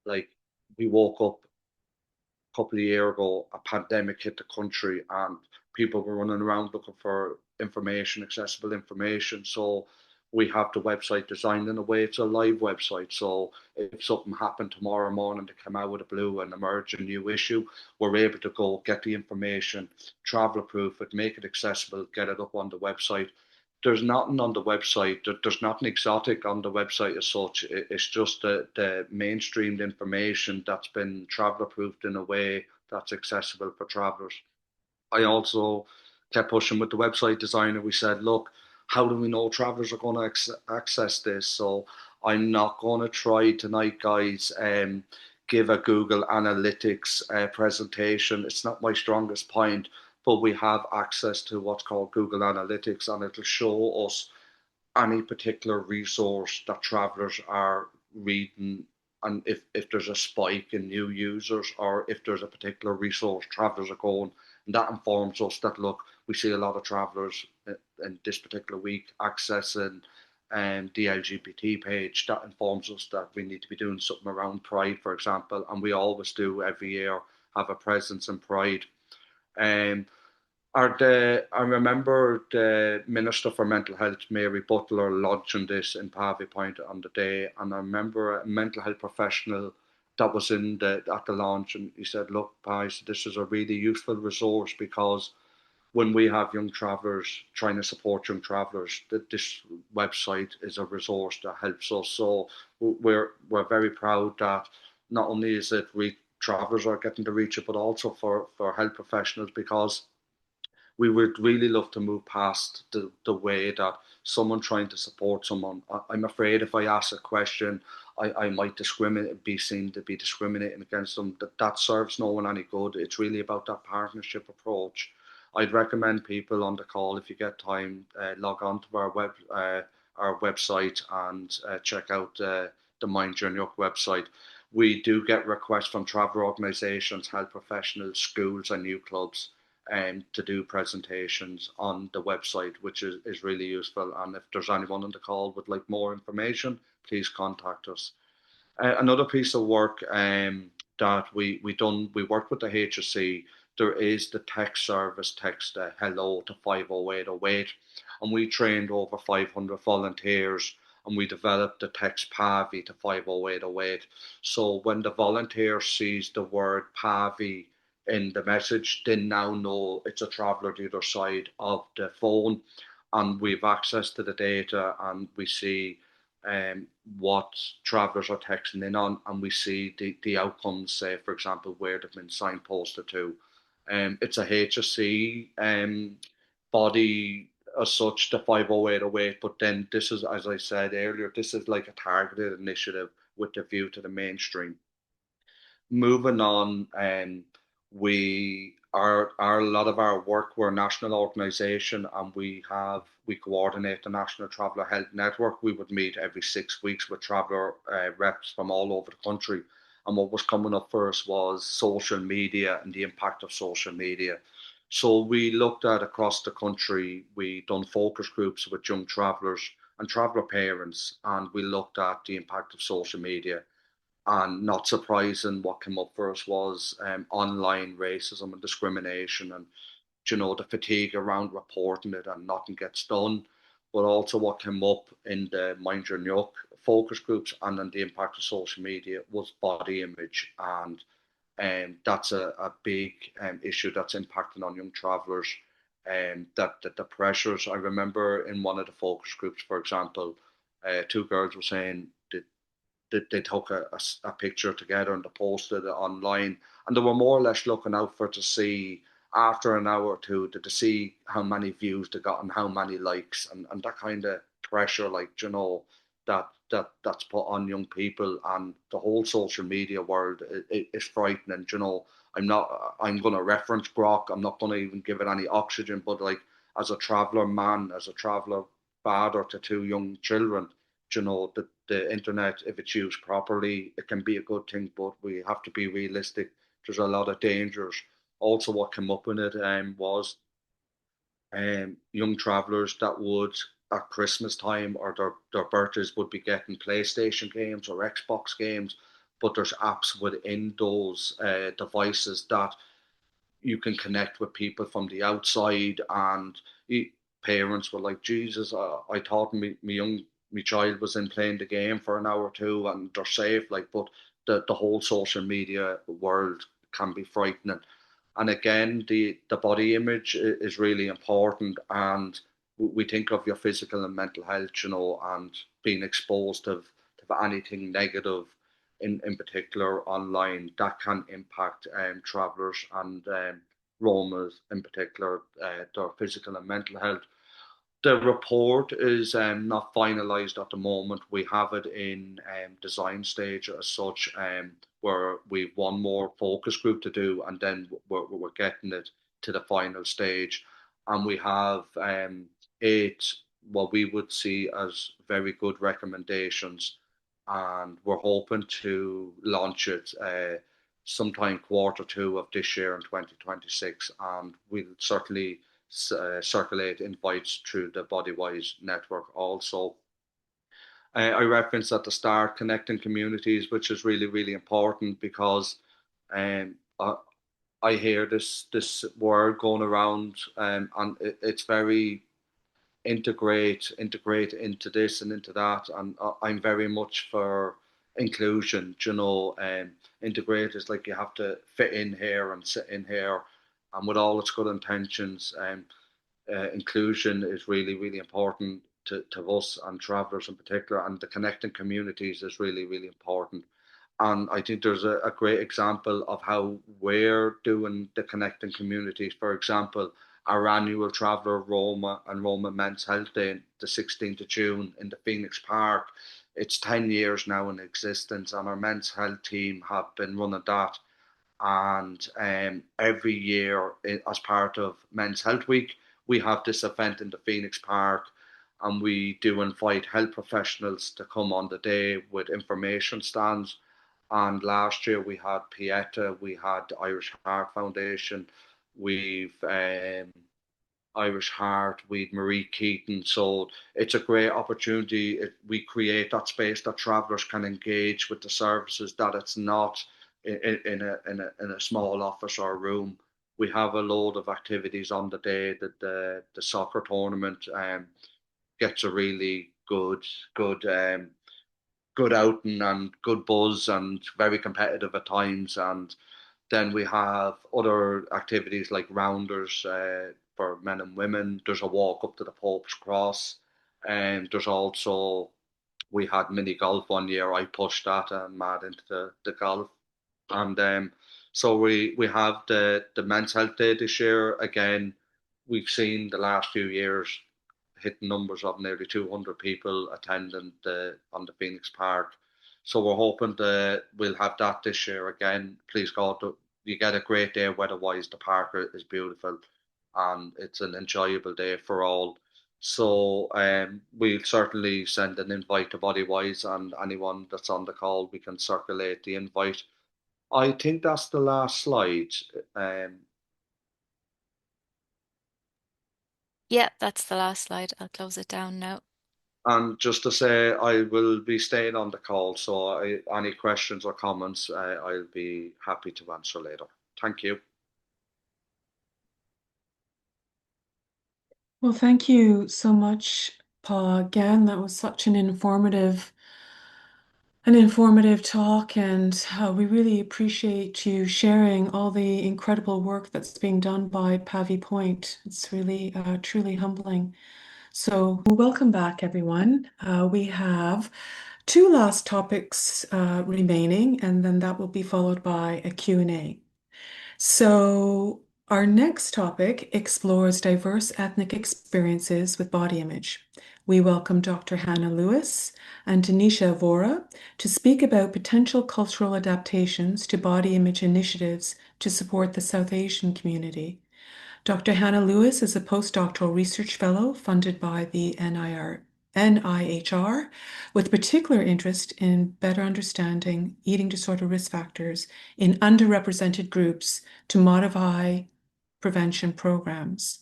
Like we woke up a couple of years ago, a pandemic hit the country, and people were running around looking for information, accessible information. So we have the website designed in a way it's a live website. So if something happened tomorrow morning to come out of the blue and emerge a new issue, we're able to go get the information, traveler proof it, make it accessible, get it up on the website. There's nothing on the website, there's nothing exotic on the website as such. It's just the mainstreamed information that's been traveler proofed in a way that's accessible for travelers. I also kept pushing with the website designer. We said, look, how do we know travelers are going to access this? So I'm not going to try tonight, guys, give a Google Analytics presentation. It's not my strongest point, but we have access to what's called Google Analytics, and it'll show us any particular resource that travelers are reading, and if there's a spike in new users, or if there's a particular resource travelers are going, and that informs us that, look, we see a lot of travelers in this particular week accessing the LGBT page. That informs us that we need to be doing something around Pride, for example, and we always do every year have a presence in Pride. I remember the Minister for Mental Health, Mary Butler, launching this in Pavey Point on the day, and I remember a mental health professional that was at the launch, and he said, "Look, guys, this is a really useful resource, because when we have young travellers trying to support young travellers, that this website is a resource that helps us." So we're very proud that not only is it travellers are getting to reach it, but also for health professionals, because we would really love to move past the way that someone trying to support someone. I'm afraid if I ask a question, I might be seen to be discriminating against them. That serves no one any good. It's really about that partnership approach. I'd recommend people on the call, if you get time, log on to our website and check out the Mind Your Yuck website. We do get requests from travel organisations, health professionals, schools and youth clubs to do presentations on the website, which is really useful. And if there's anyone on the call would like more information, please contact us. Another piece of work that we worked with the HSE. There is the text service, text hello to 50808, and we trained over 500 volunteers, and we developed the text PAVI to 50808. So when the volunteer sees the word PAVI in the message, they now know it's a traveller the other side of the phone, and we've access to the data, and we see what travellers are texting in on, and we see the outcomes, say, for example, where they've been signposted to. It's a HSC body as such, the 50808, but then this is, as I said earlier, this is like a targeted initiative with the view to the mainstream. Moving on, a lot of our work, we're a national organisation, and we coordinate the National Traveller Health Network. We would meet every 6 weeks with traveller reps from all over the country. And what was coming up for us was social media and the impact of social media. So we looked at across the country, we done focus groups with young travellers and traveller parents, and we looked at the impact of social media. And not surprising, what came up for us was online racism and discrimination, and the fatigue around reporting it and nothing gets done. But also what came up in the Mind Your Yuck focus groups and then the impact of social media was body image, and that's a big issue that's impacting on young travellers. That the pressures. I remember in one of the focus groups, for example, two girls were saying they took a picture together and they posted it online, and they were more or less looking out to see after an hour or two to see how many views they got and how many likes, and that kind of pressure, that's put on young people, and the whole social media world is frightening. I'm going to reference Brock. I'm not going to even give it any oxygen, but as a traveller man, as a traveller father to two young children, the internet, if it's used properly, it can be a good thing, but we have to be realistic. There's a lot of dangers. Also, what came up in it was young travellers that would, at Christmas time or their birthdays, would be getting PlayStation games or Xbox games, but there's apps within those devices that you can connect with people from the outside, and parents were like, Jesus, I thought my child was in playing the game for an hour or two and they're safe, like, but the whole social media world can be frightening. And again, the body image is really important, and we think of your physical and mental health, and being exposed to anything negative in particular online, that can impact travellers and Romas in particular, their physical and mental health. The report is not finalised at the moment. We have it in design stage as such, where we've one more focus group to do, and then we're getting it to the final stage. And we have 8 what we would see as very good recommendations, and we're hoping to launch it sometime Q2 of this year in 2026, and we'll certainly circulate invites through the Bodywhys network also. I referenced at the start connecting communities, which is really, really important, because I hear this word going around, and it's very integrate into this and into that, and I'm very much for inclusion. Integrate is like you have to fit in here and sit in here, and with all its good intentions, inclusion is really, really important to us and travellers in particular, and the connecting communities is really, really important. And I think there's a great example of how we're doing the connecting communities. For example, our annual Traveller Roma and Roma Men's Health Day, the 16th of June in the Phoenix Park. It's 10 years now in existence, and our men's health team have been running that. And every year, as part of Men's Health Week, we have this event in the Phoenix Park, and we do invite health professionals to come on the day with information stands. And last year we had Pieta, we had Irish Heart Foundation, we've Irish Heart, we've Marie Keaton. So it's a great opportunity. We create that space that travellers can engage with the services, that it's not in a small office or room. We have a load of activities on the day. That the soccer tournament gets a really good outing and good buzz, and very competitive at times. And then we have other activities like rounders for men and women. There's a walk up to the Pope's Cross, and there's also, we had mini golf one year. I pushed that and mad into the golf. And so we have the Men's Health Day this year. Again, we've seen the last few years hitting numbers of nearly 200 people attending on the Phoenix Park. So we're hoping that we'll have that this year again. Please God, you get a great day weather-wise. The park is beautiful, and it's an enjoyable day for all. So we'll certainly send an invite to Bodywhys, and anyone that's on the call, we can circulate the invite. I think that's the last slide. Yeah, that's the last slide. I'll close it down now. And just to say, I will be staying on the call, so any questions or comments, I'll be happy to answer later. Thank you. Well, thank you so much, Paul. Again, that was such an informative talk, and we really appreciate you sharing all the incredible work that's being done by Pavy Point. It's really truly humbling. So welcome back, everyone. We have 2 last topics remaining, and then that will be followed by a Q&A. So our next topic explores diverse ethnic experiences with body image. We welcome Dr. Hannah Lewis and Dhanisha Avora to speak about potential cultural adaptations to body image initiatives to support the South Asian community. Dr. Hannah Lewis is a postdoctoral research fellow funded by the NIHR, with particular interest in better understanding eating disorder risk factors in underrepresented groups to modify prevention programs.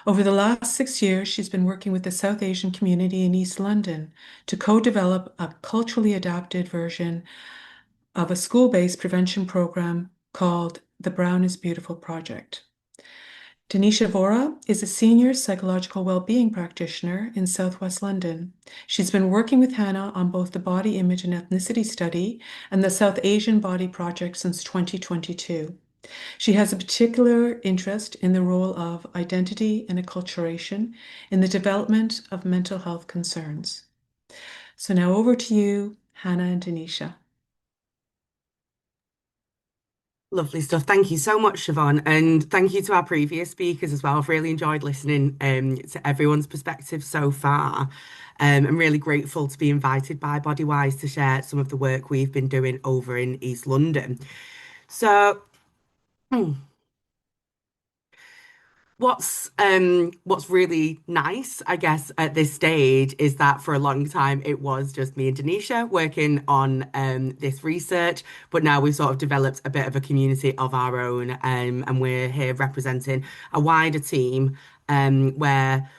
Over the last 6 years, she's been working with the South Asian community in East London to co-develop a culturally adapted version of a school-based prevention program called the Brown is Beautiful project. Dhanisha Avora is a senior psychological well-being practitioner in Southwest London. She's been working with Hannah on both the body image and ethnicity study and the South Asian Body Project since 2022. She has a particular interest in the role of identity and acculturation in the development of mental health concerns. So now over to you, Hannah and Dhanisha. Lovely stuff. Thank you so much, Siobhan. And thank you to our previous speakers as well. I've really enjoyed listening to everyone's perspective so far. I'm really grateful to be invited by Bodywhys to share some of the work we've been doing over in East London. So, what's really nice, I guess, at this stage is that for a long time it was just me and Dhanisha working on this research, but now we've sort of developed a bit of a community of our own, and we're here representing a wider team where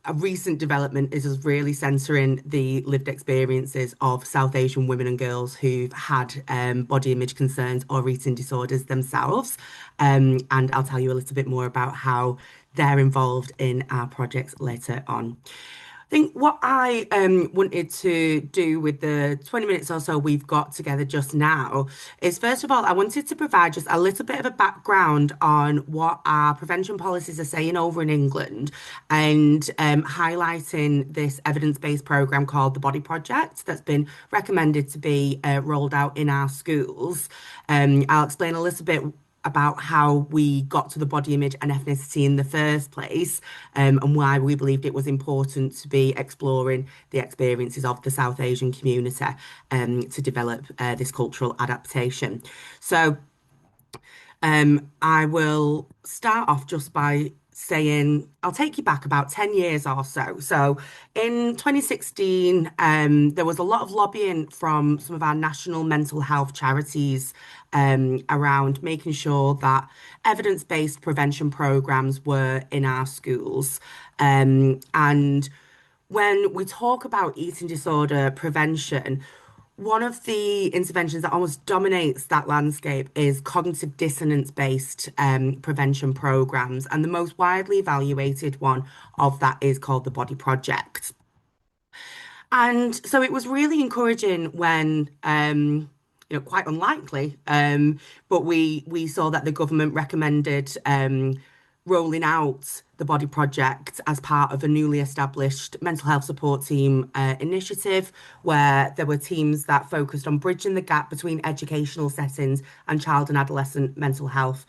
a recent development is us really centering the lived experiences of South Asian women and girls who've had body image concerns or eating disorders themselves. And I'll tell you a little bit more about how they're involved in our projects later on. I think what I wanted to do with the 20 minutes or so we've got together just now is, first of all, I wanted to provide just a little bit of a background on what our prevention policies are saying over in England, and highlighting this evidence-based programme called the Body Project that's been recommended to be rolled out in our schools. I'll explain a little bit about how we got to the body image and ethnicity in the first place, and why we believed it was important to be exploring the experiences of the South Asian community to develop this cultural adaptation. So I will start off just by saying I'll take you back about 10 years or so. So in 2016, there was a lot of lobbying from some of our national mental health charities around making sure that evidence-based prevention programs were in our schools. And when we talk about eating disorder prevention, one of the interventions that almost dominates that landscape is cognitive dissonance-based prevention programs, and the most widely evaluated one of that is called the Body Project. And so it was really encouraging when, quite unlikely, but we saw that the government recommended rolling out the Body Project as part of a newly established mental health support team initiative, where there were teams that focused on bridging the gap between educational settings and child and adolescent mental health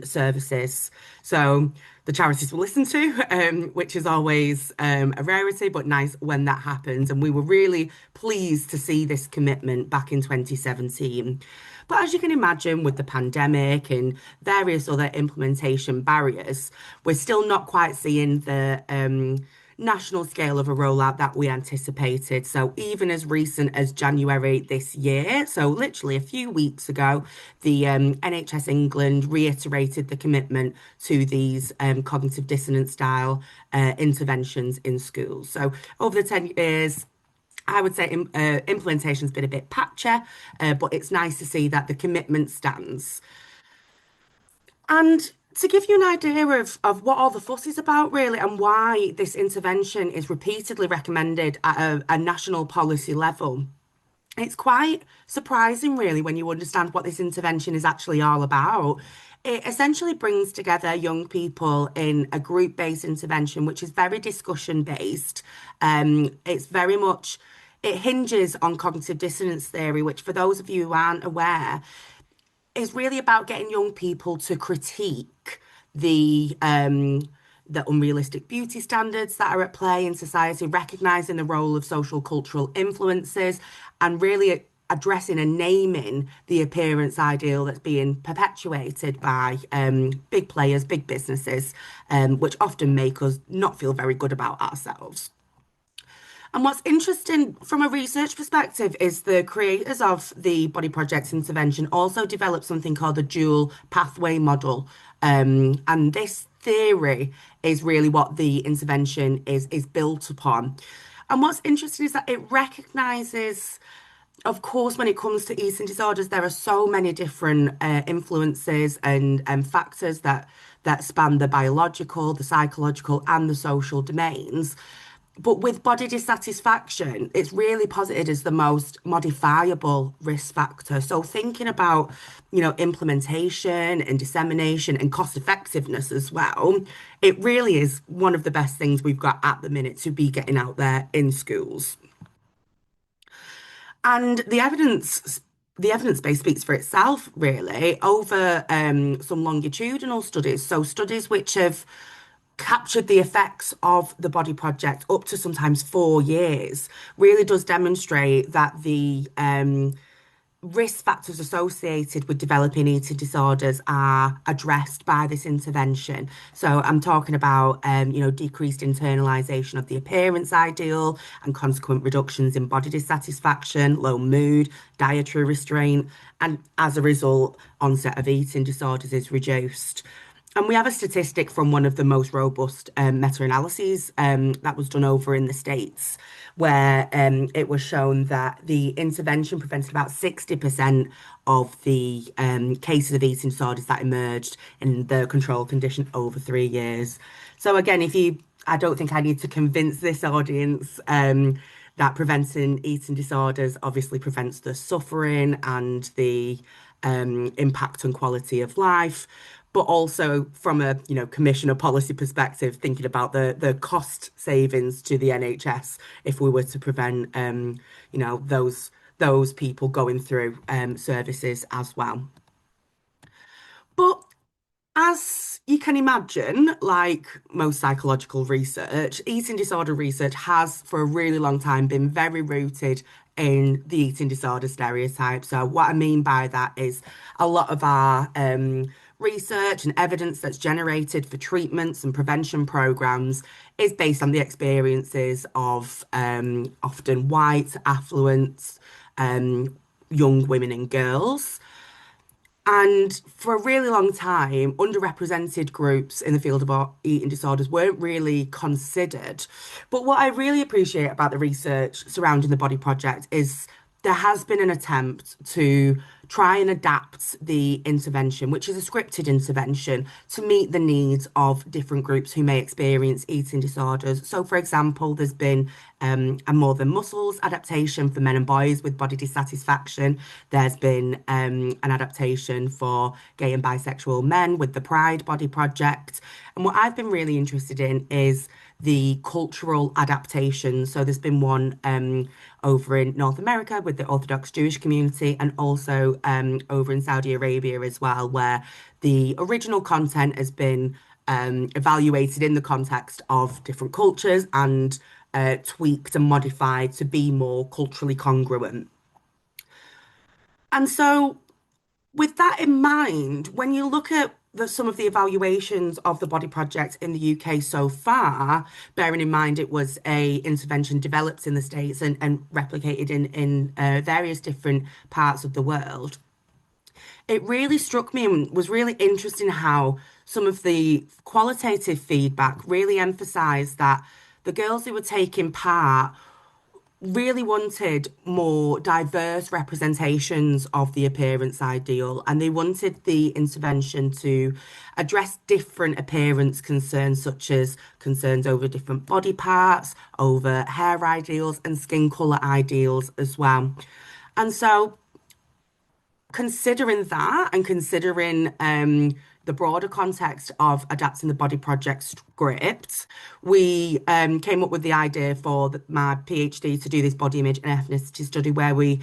services. So the charities were listened to, which is always a rarity, but nice when that happens. And we were really pleased to see this commitment back in 2017. But as you can imagine, with the pandemic and various other implementation barriers, we're still not quite seeing the national scale of a rollout that we anticipated. So even as recent as January this year, so literally a few weeks ago, the NHS England reiterated the commitment to these cognitive dissonance style interventions in schools. So over the 10 years, I would say implementation's been a bit patchy, but it's nice to see that the commitment stands. And to give you an idea of what all the fuss is about, really, and why this intervention is repeatedly recommended at a national policy level, it's quite surprising, really, when you understand what this intervention is actually all about. It essentially brings together young people in a group-based intervention, which is very discussion-based. It's very much, it hinges on cognitive dissonance theory, which, for those of you who aren't aware, is really about getting young people to critique the unrealistic beauty standards that are at play in society, recognizing the role of social cultural influences, and really addressing and naming the appearance ideal that's being perpetuated by big players, big businesses, which often make us not feel very good about ourselves. And what's interesting from a research perspective is the creators of the Body Project intervention also developed something called the dual pathway model. And this theory is really what the intervention is built upon. And what's interesting is that it recognizes of course, when it comes to eating disorders, there are so many different influences and factors that span the biological, the psychological, and the social domains. But with body dissatisfaction, it's really posited as the most modifiable risk factor. So thinking about, implementation and dissemination and cost effectiveness as well, it really is one of the best things we've got at the minute to be getting out there in schools. And the evidence base speaks for itself, really, over some longitudinal studies. So studies which have captured the effects of the body project up to sometimes 4 years really does demonstrate that the risk factors associated with developing eating disorders are addressed by this intervention. So I'm talking about, decreased internalization of the appearance ideal and consequent reductions in body dissatisfaction, low mood, dietary restraint, and as a result, onset of eating disorders is reduced. And we have a statistic from one of the most robust meta-analyses that was done over in the States, where it was shown that the intervention prevented about 60% of the cases of eating disorders that emerged in the control condition over 3 years. So again, I don't think I need to convince this audience that preventing eating disorders obviously prevents the suffering and the impact on quality of life, but also from a commissioner policy perspective, thinking about the cost savings to the NHS if we were to prevent those people going through services as well. But as you can imagine, like most psychological research, eating disorder research has for a really long time been very rooted in the eating disorder stereotype. So what I mean by that is a lot of our research and evidence that's generated for treatments and prevention programs is based on the experiences of often white, affluent, young women and girls. And for a really long time, underrepresented groups in the field of eating disorders weren't really considered. But what I really appreciate about the research surrounding the Body Project is there has been an attempt to try and adapt the intervention, which is a scripted intervention, to meet the needs of different groups who may experience eating disorders. So, for example, there's been a More Than Muscles adaptation for men and boys with body dissatisfaction. There's been an adaptation for gay and bisexual men with the Pride Body Project. And what I've been really interested in is the cultural adaptation. So there's been one over in North America with the Orthodox Jewish community, and also over in Saudi Arabia as well, where the original content has been evaluated in the context of different cultures and tweaked and modified to be more culturally congruent. And so with that in mind, when you look at some of the evaluations of the Body Project in the UK so far, bearing in mind it was a intervention developed in the States and replicated in various different parts of the world, it really struck me and was really interesting how some of the qualitative feedback really emphasised that the girls who were taking part really wanted more diverse representations of the appearance ideal, and they wanted the intervention to address different appearance concerns, such as concerns over different body parts, over hair ideals, and skin colour ideals as well. And so, considering that and considering the broader context of adapting the Body Project script, we came up with the idea for my PhD to do this body image and ethnicity study where we,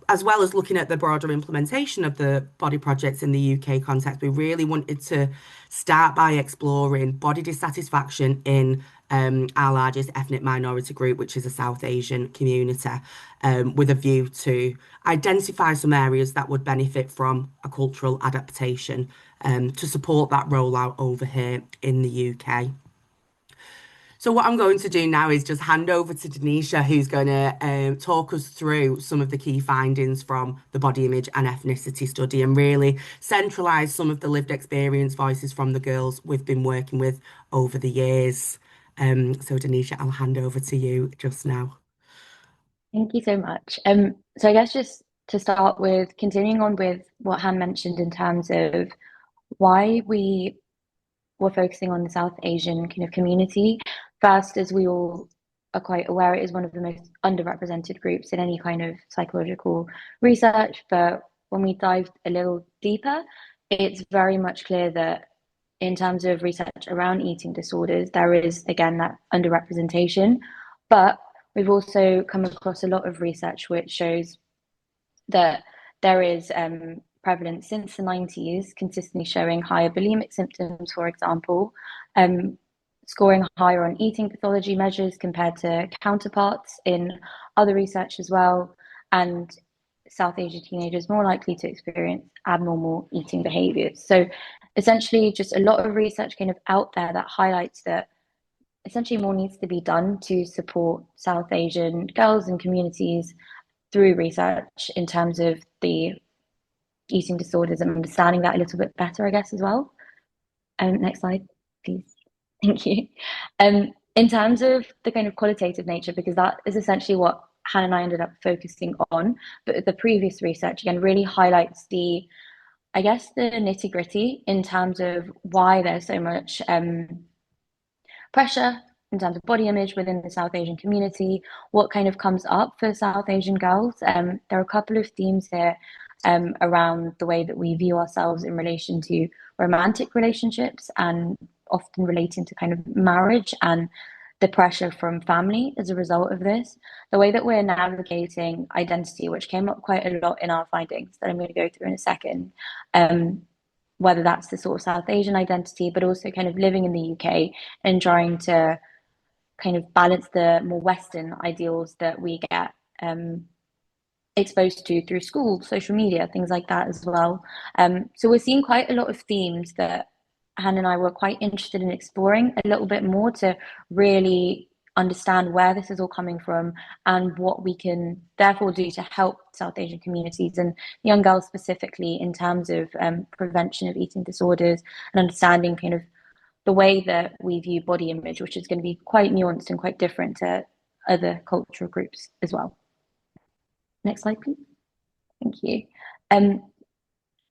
as well as looking at the broader implementation of the Body Projects in the UK context, we really wanted to start by exploring body dissatisfaction in our largest ethnic minority group, which is a South Asian community, with a view to identify some areas that would benefit from a cultural adaptation to support that rollout over here in the UK. So what I'm going to do now is just hand over to Dhanisha, who's going to talk us through some of the key findings from the body image and ethnicity study and really centralise some of the lived experience voices from the girls we've been working with over the years. So Dhanisha, I'll hand over to you just now. Thank you so much. So I guess just to start with, continuing on with what Han mentioned in terms of why we were focusing on the South Asian kind of community. First, as we all are quite aware, it is one of the most underrepresented groups in any kind of psychological research. But when we dived a little deeper, it's very much clear that in terms of research around eating disorders, there is again that underrepresentation. But we've also come across a lot of research which shows that there is prevalence since the 90s, consistently showing higher bulimic symptoms, for example, scoring higher on eating pathology measures compared to counterparts in other research as well, and South Asian teenagers more likely to experience abnormal eating behaviors. So essentially just a lot of research kind of out there that highlights that essentially more needs to be done to support South Asian girls and communities through research in terms of the eating disorders and understanding that a little bit better, I guess, as well. Next slide, please. Thank you. In terms of the kind of qualitative nature, because that is essentially what Han and I ended up focusing on, but the previous research again really highlights the, I guess, the nitty gritty in terms of why there's so much pressure in terms of body image within the South Asian community, what kind of comes up for South Asian girls. There are a couple of themes here around the way that we view ourselves in relation to romantic relationships and often relating to kind of marriage and the pressure from family as a result of this. The way that we're navigating identity, which came up quite a lot in our findings that I'm going to go through in a second, whether that's the sort of South Asian identity, but also kind of living in the UK and trying to kind of balance the more Western ideals that we get exposed to through school, social media, things like that as well. So we're seeing quite a lot of themes that Han and I were quite interested in exploring a little bit more to really understand where this is all coming from and what we can therefore do to help South Asian communities and young girls specifically in terms of prevention of eating disorders and understanding kind of the way that we view body image, which is going to be quite nuanced and quite different to other cultural groups as well. Next slide, please. Thank you.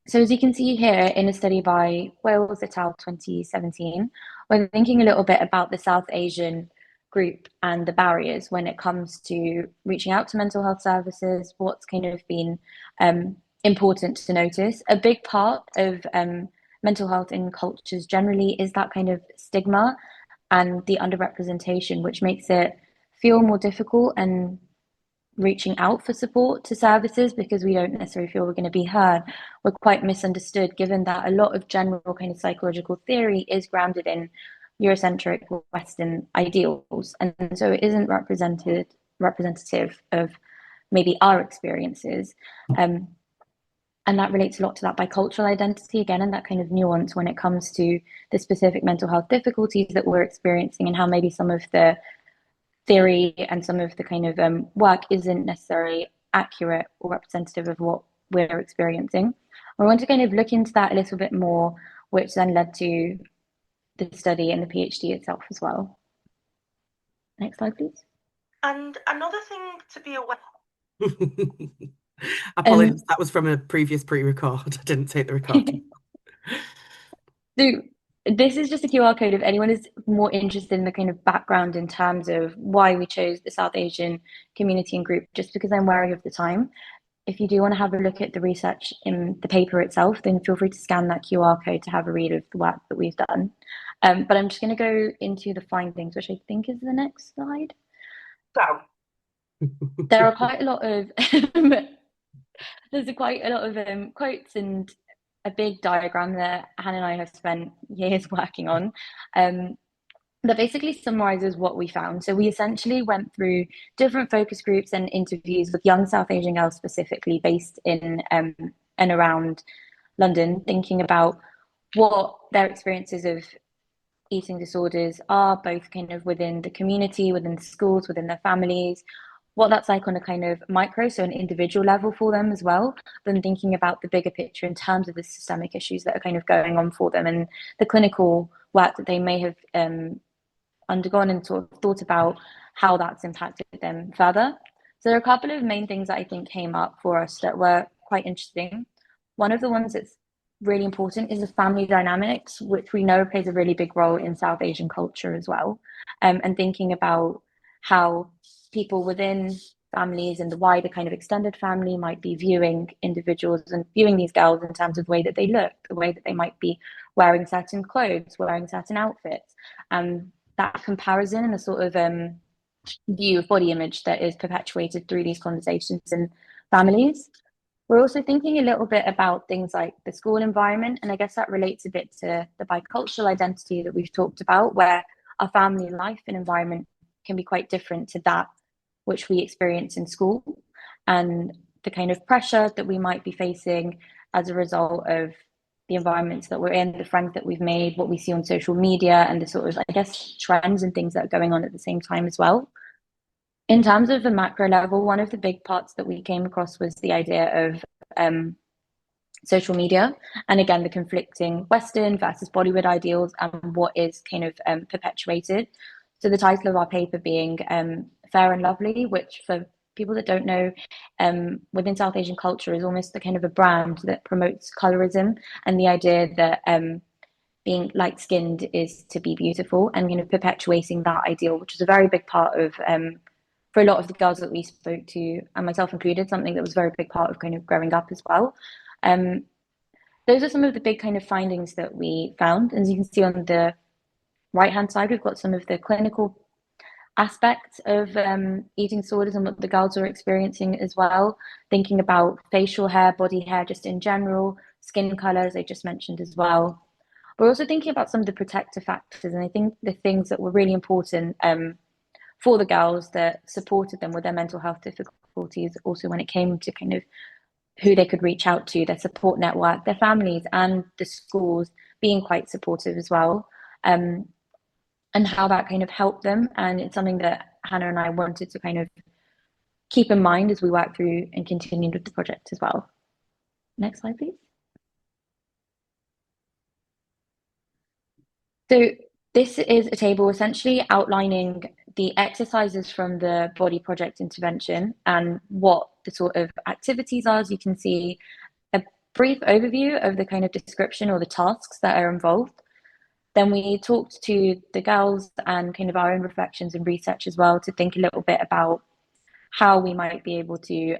So as you can see here in a study by Wales et al. 2017, we're thinking a little bit about the South Asian group and the barriers when it comes to reaching out to mental health services, what's kind of been important to notice. A big part of mental health in cultures generally is that kind of stigma and the underrepresentation, which makes it feel more difficult and reaching out for support to services because we don't necessarily feel we're going to be heard. We're quite misunderstood given that a lot of general kind of psychological theory is grounded in Eurocentric Western ideals. And so it isn't representative of maybe our experiences. And that relates a lot to that bicultural identity again, and that kind of nuance when it comes to the specific mental health difficulties that we're experiencing and how maybe some of the theory and some of the kind of work isn't necessarily accurate or representative of what we're experiencing. I want to kind of look into that a little bit more, which then led to the study and the PhD itself as well. Next slide, please. And another thing to be aware. Apologies, that was from a previous pre-record. I didn't take the recording. So this is just a QR code if anyone is more interested in the kind of background in terms of why we chose the South Asian community and group, just because I'm wary of the time. If you do want to have a look at the research in the paper itself, then feel free to scan that QR code to have a read of the work that we've done. But I'm just going to go into the findings, which I think is the next slide. So there are quite a lot of quotes and a big diagram that Han and I have spent years working on that basically summarizes what we found. So we essentially went through different focus groups and interviews with young South Asian girls specifically based in and around London, thinking about what their experiences of eating disorders are, both kind of within the community, within the schools, within their families, what that's like on a kind of micro, so an individual level for them as well, then thinking about the bigger picture in terms of the systemic issues that are kind of going on for them and the clinical work that they may have undergone and sort of thought about how that's impacted them further. So there are a couple of main things that I think came up for us that were quite interesting. One of the ones that's really important is the family dynamics, which we know plays a really big role in South Asian culture as well. And thinking about how people within families and the wider kind of extended family might be viewing individuals and viewing these girls in terms of the way that they look, the way that they might be wearing certain clothes, wearing certain outfits. That comparison and the sort of view of body image that is perpetuated through these conversations in families. We're also thinking a little bit about things like the school environment, and I guess that relates a bit to the bicultural identity that we've talked about, where our family life and environment can be quite different to that which we experience in school, and the kind of pressure that we might be facing as a result of the environments that we're in, the friends that we've made, what we see on social media, and the sort of, I guess, trends and things that are going on at the same time as well. In terms of the macro level, one of the big parts that we came across was the idea of social media, and again, the conflicting Western versus Bollywood ideals and what is kind of perpetuated. So the title of our paper being Fair and Lovely, which for people that don't know, within South Asian culture is almost the kind of a brand that promotes colorism and the idea that being light-skinned is to be beautiful, and kind of perpetuating that ideal, which is a very big part of, for a lot of the girls that we spoke to, and myself included, something that was a very big part of kind of growing up as well. Those are some of the big kind of findings that we found. As you can see on the right-hand side, we've got some of the clinical aspects of eating disorders and what the girls are experiencing as well, thinking about facial hair, body hair just in general, skin color, as I just mentioned as well. We're also thinking about some of the protective factors, and I think the things that were really important for the girls that supported them with their mental health difficulties, also when it came to kind of who they could reach out to, their support network, their families, and the schools being quite supportive as well. And how that kind of helped them. And it's something that Hannah and I wanted to kind of keep in mind as we work through and continued with the project as well. Next slide, please. So this is a table essentially outlining the exercises from the body project intervention and what the sort of activities are. As you can see, a brief overview of the kind of description or the tasks that are involved. Then we talked to the girls and kind of our own reflections and research as well to think a little bit about how we might be able to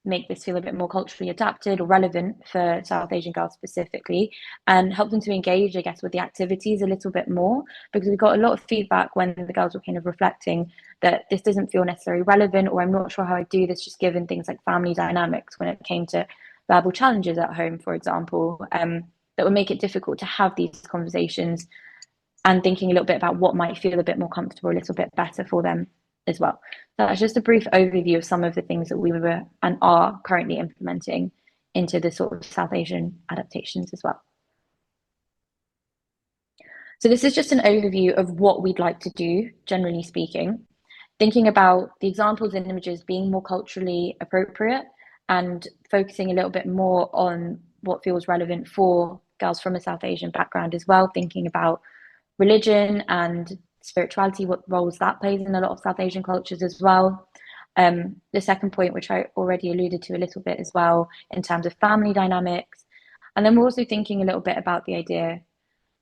make this feel a bit more culturally adapted or relevant for South Asian girls specifically, and help them to engage, I guess, with the activities a little bit more, because we got a lot of feedback when the girls were kind of reflecting that this doesn't feel necessarily relevant, or I'm not sure how I do this, just given things like family dynamics when it came to verbal challenges at home, for example. That would make it difficult to have these conversations, and thinking a little bit about what might feel a bit more comfortable, a little bit better for them as well. So that's just a brief overview of some of the things that we were and are currently implementing into the sort of South Asian adaptations as well. So this is just an overview of what we'd like to do, generally speaking, thinking about the examples and images being more culturally appropriate and focusing a little bit more on what feels relevant for girls from a South Asian background as well, thinking about religion and spirituality, what roles that plays in a lot of South Asian cultures as well. The second point, which I already alluded to a little bit as well, in terms of family dynamics. And then we're also thinking a little bit about the idea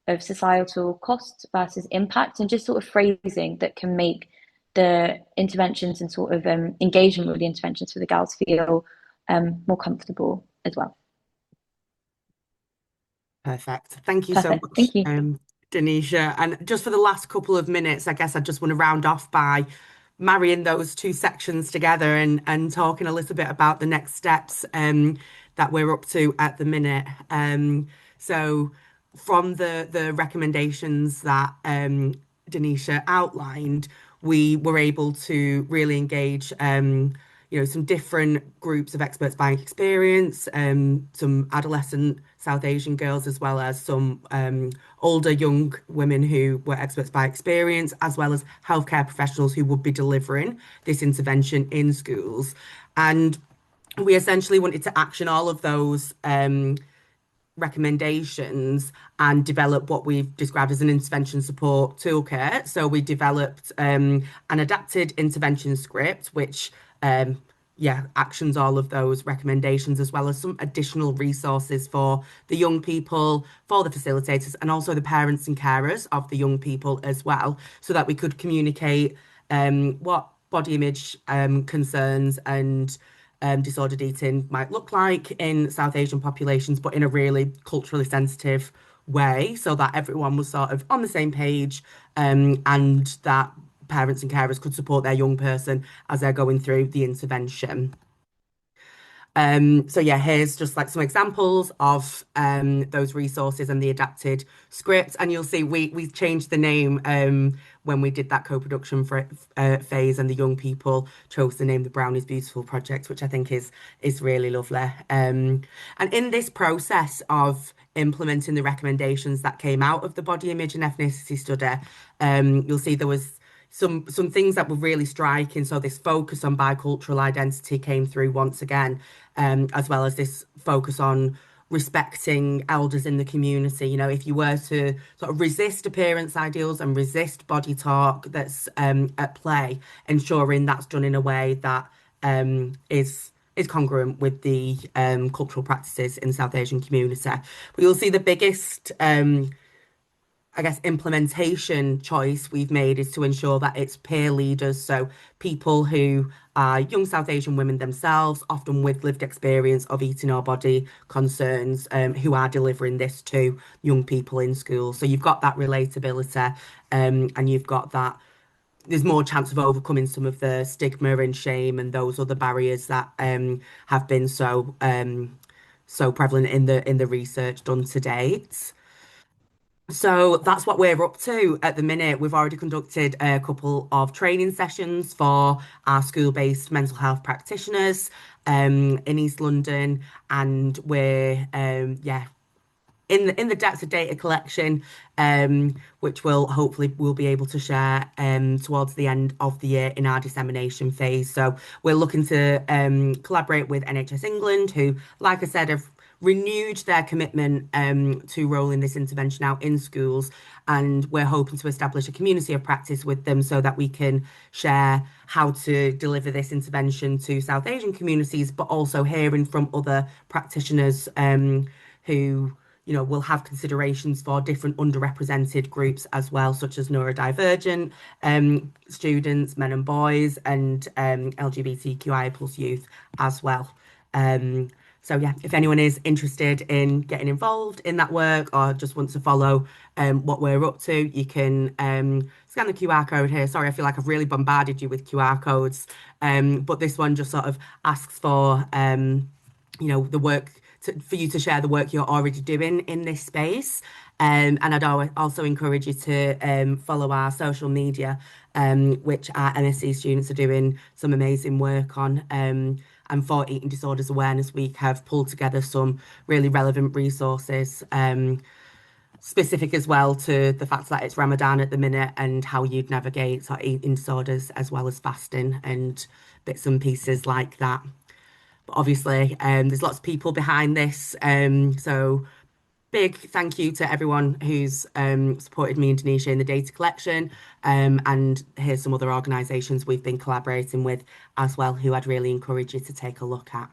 of societal costs versus impact, and just sort of phrasing that can make the interventions and sort of engagement with the interventions for the girls feel more comfortable as well. Perfect. Thank you so much, Thank you. Dhanisha. And just for the last couple of minutes, I guess I just want to round off by marrying those two sections together and talking a little bit about the next steps that we're up to at the minute. So from the recommendations that Dhanisha outlined, we were able to really engage some different groups of experts by experience, some adolescent South Asian girls, as well as some older young women who were experts by experience, as well as healthcare professionals who would be delivering this intervention in schools. And we essentially wanted to action all of those recommendations and develop what we've described as an intervention support toolkit. So we developed an adapted intervention script, which actions all of those recommendations, as well as some additional resources for the young people, for the facilitators, and also the parents and carers of the young people as well, so that we could communicate what body image concerns and disordered eating might look like in South Asian populations, but in a really culturally sensitive way, so that everyone was sort of on the same page, and that parents and carers could support their young person as they're going through the intervention. So yeah, here's just like some examples of those resources and the adapted script. And you'll see we changed the name when we did that co-production for phase, and the young people chose the name the Brown is Beautiful Project, which I think is really lovely. And in this process of implementing the recommendations that came out of the body image and ethnicity study, you'll see there was some things that were really striking. So this focus on bicultural identity came through once again, as well as this focus on respecting elders in the community. You know, if you were to sort of resist appearance ideals and resist body talk that's at play, ensuring that's done in a way that is congruent with the cultural practices in the South Asian community. But you'll see the biggest I guess, implementation choice we've made is to ensure that it's peer leaders, so people who are young South Asian women themselves, often with lived experience of eating or body concerns, who are delivering this to young people in school. So you've got that relatability, and you've got that there's more chance of overcoming some of the stigma and shame and those other barriers that have been so prevalent in the research done to date. So that's what we're up to at the minute. We've already conducted a couple of training sessions for our school-based mental health practitioners in East London, and we're in the depths of data collection, which we'll be able to share towards the end of the year in our dissemination phase. So we're looking to collaborate with NHS England, who, like I said, have renewed their commitment to rolling this intervention out in schools, and we're hoping to establish a community of practice with them so that we can share how to deliver this intervention to South Asian communities, but also hearing from other practitioners who will have considerations for different underrepresented groups as well, such as neurodivergent students, men and boys, and LGBTQIA plus youth as well. So yeah, if anyone is interested in getting involved in that work or just wants to follow what we're up to, you can scan the QR code here. Sorry, I feel like I've really bombarded you with QR codes, but this one just sort of asks for the work for you to share the work you're already doing in this space. And I'd also encourage you to follow our social media, which our MSc students are doing some amazing work on. And for Eating Disorders Awareness Week, have pulled together some really relevant resources, specific as well to the fact that it's Ramadan at the minute and how you'd navigate sort of eating disorders as well as fasting and bits and pieces like that. But obviously, there's lots of people behind this. So big thank you to everyone who's supported me in Indonesia in the data collection. And here's some other organisations we've been collaborating with as well, who I'd really encourage you to take a look at.